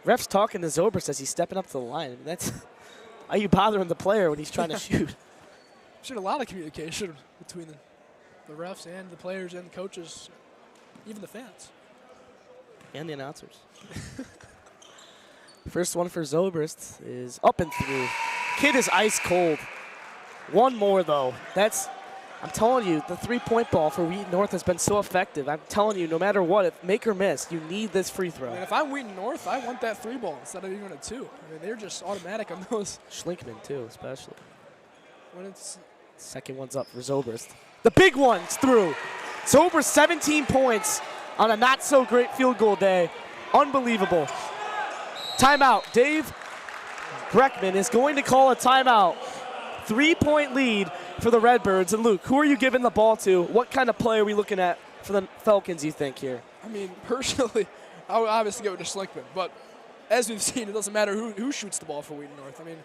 Ref's talking to Zobrist as he's stepping up to the line. I mean, that's are you bothering the player when he's trying to shoot? There's a lot of communication between the refs and the players and the coaches, even the fans. And the announcers. First one for Zobrist is up and through. Kid is ice cold. One more, though. I'm telling you, the three-point ball for Wheaton North has been so effective. I'm telling you, no matter what, if make or miss, you need this free throw. And if I'm Wheaton North, I want that 3 ball instead of even a 2. I mean, they're just automatic on those. Schlinkman, too, especially. When it's second one's up for Zobrist. The big one's through. Zobrist, 17 points on a not-so-great field goal day. Unbelievable. Timeout. Dave Breckman is going to call a timeout. 3-point lead for the Redbirds. And Luke, who are you giving the ball to? What kind of play are we looking at for the Falcons, you think, here? I mean, personally, I would obviously go to Schlinkman. But as we've seen, it doesn't matter who shoots the ball for Wheaton North. I mean,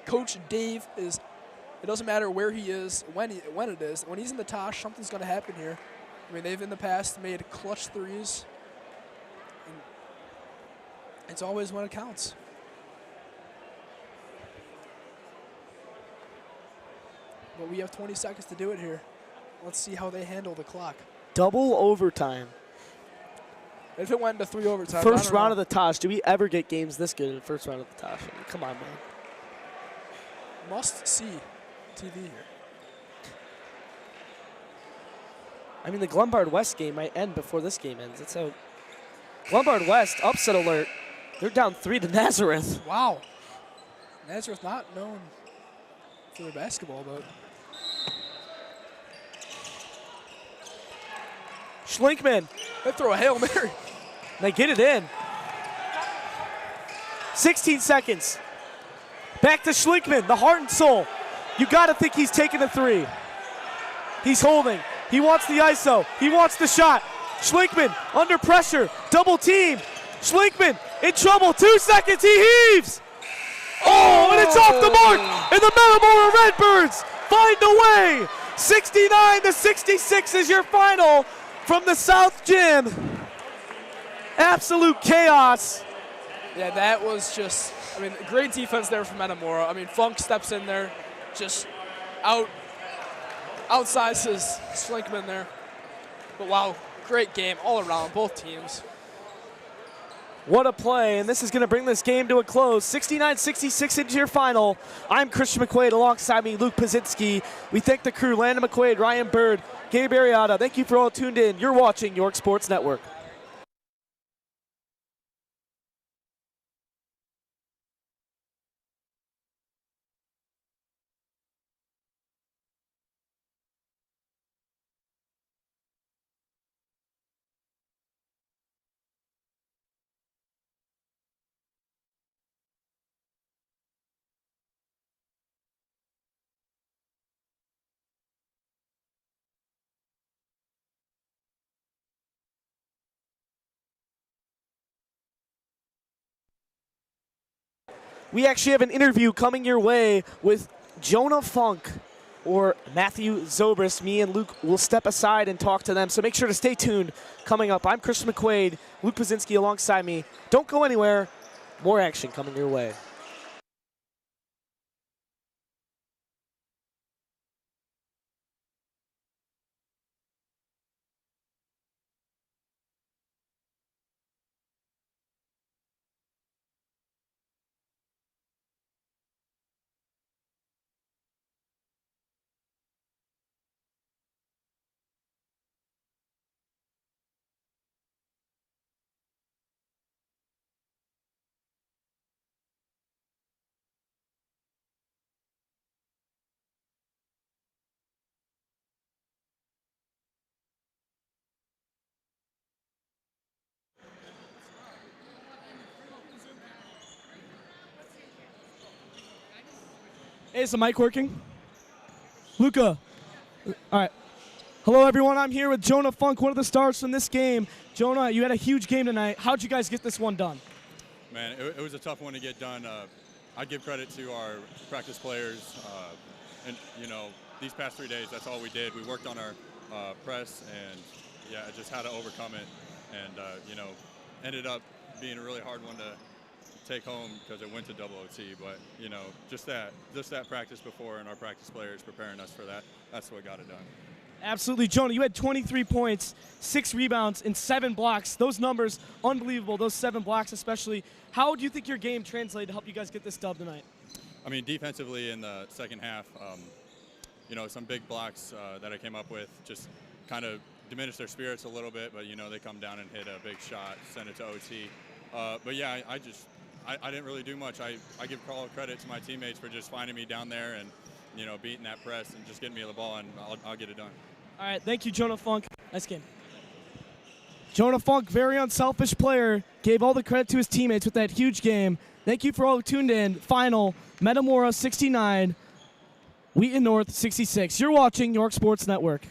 Coach Dave is, it doesn't matter where he is, when it is. When he's in the Tosh, something's going to happen here. I mean, they've in the past made clutch threes. And it's always when it counts. But we have 20 seconds to do it here. Let's see how they handle the clock. Double overtime. If it went into 3 overtime. First round of the Tosh. Do we ever get games this good in the first round of the Tosh? I mean, come on, man. Must see TV here. I mean, the Glenbard West game might end before this game ends. That's how. Glenbard West, upset alert. They're down 3 to Nazareth. Wow. Nazareth not known for their basketball, but. Schlinkman. They throw a Hail Mary. They get it in. 16 seconds. Back to Schlinkman, the heart and soul. You got to think he's taking a 3. He's holding. He wants the ISO. He wants the shot. Schlinkman under pressure. Double team. Schlinkman in trouble. 2 seconds. He heaves. Oh, and it's off the mark. And the Metamora Redbirds find a way. 69-66 is your final from the South Gym. Absolute chaos. Yeah, that was just, I mean, great defense there from Metamora. I mean, Funk steps in there, just outsizes Schlinkman there. But wow, great game all around, both teams. What a play, and this is going to bring this game to a close. 69-66 into your final. I'm Christian McQuade, alongside me, Luke Pazitsky. We thank the crew, Landon McQuade, Ryan Bird, Gabe Ariata. Thank you for all tuned in. You're watching York Sports Network. We actually have an interview coming your way with Jonah Funk or Matthew Zobrist. Me and Luke will step aside and talk to them, so make sure to stay tuned. Coming up, I'm Christian McQuade, Luke Pazitsky alongside me. Don't go anywhere. More action coming your way. Hey, is the mic working? Luca. All right. Hello, everyone. I'm here with Jonah Funk, one of the stars from this game. Jonah, you had a huge game tonight. How'd you guys get this one done? Man, it was a tough one to get done. I give credit to our practice players. And, you know, these past 3 days, that's all we did. We worked on our press, and, yeah, just had to overcome it. And, you know, ended up being a really hard one to take home because it went to double OT, but you know, just that practice before and our practice players preparing us for that, that's what got it done. Absolutely. Jonah, you had 23 points, 6 rebounds, and 7 blocks. Those numbers, unbelievable, those 7 blocks especially. How do you think your game translated to help you guys get this dub tonight? I mean, defensively in the second half, you know, some big blocks that I came up with just kind of diminished their spirits a little bit, but you know, they come down and hit a big shot, send it to OT. But yeah, I didn't really do much. I give all credit to my teammates for just finding me down there and, you know, beating that press and just getting me the ball, and I'll get it done. All right, thank you, Jonah Funk. Nice game. Jonah Funk, very unselfish player, gave all the credit to his teammates with that huge game. Thank you for all who tuned in. Final, Metamora 69, Wheaton North 66. You're watching York Sports Network.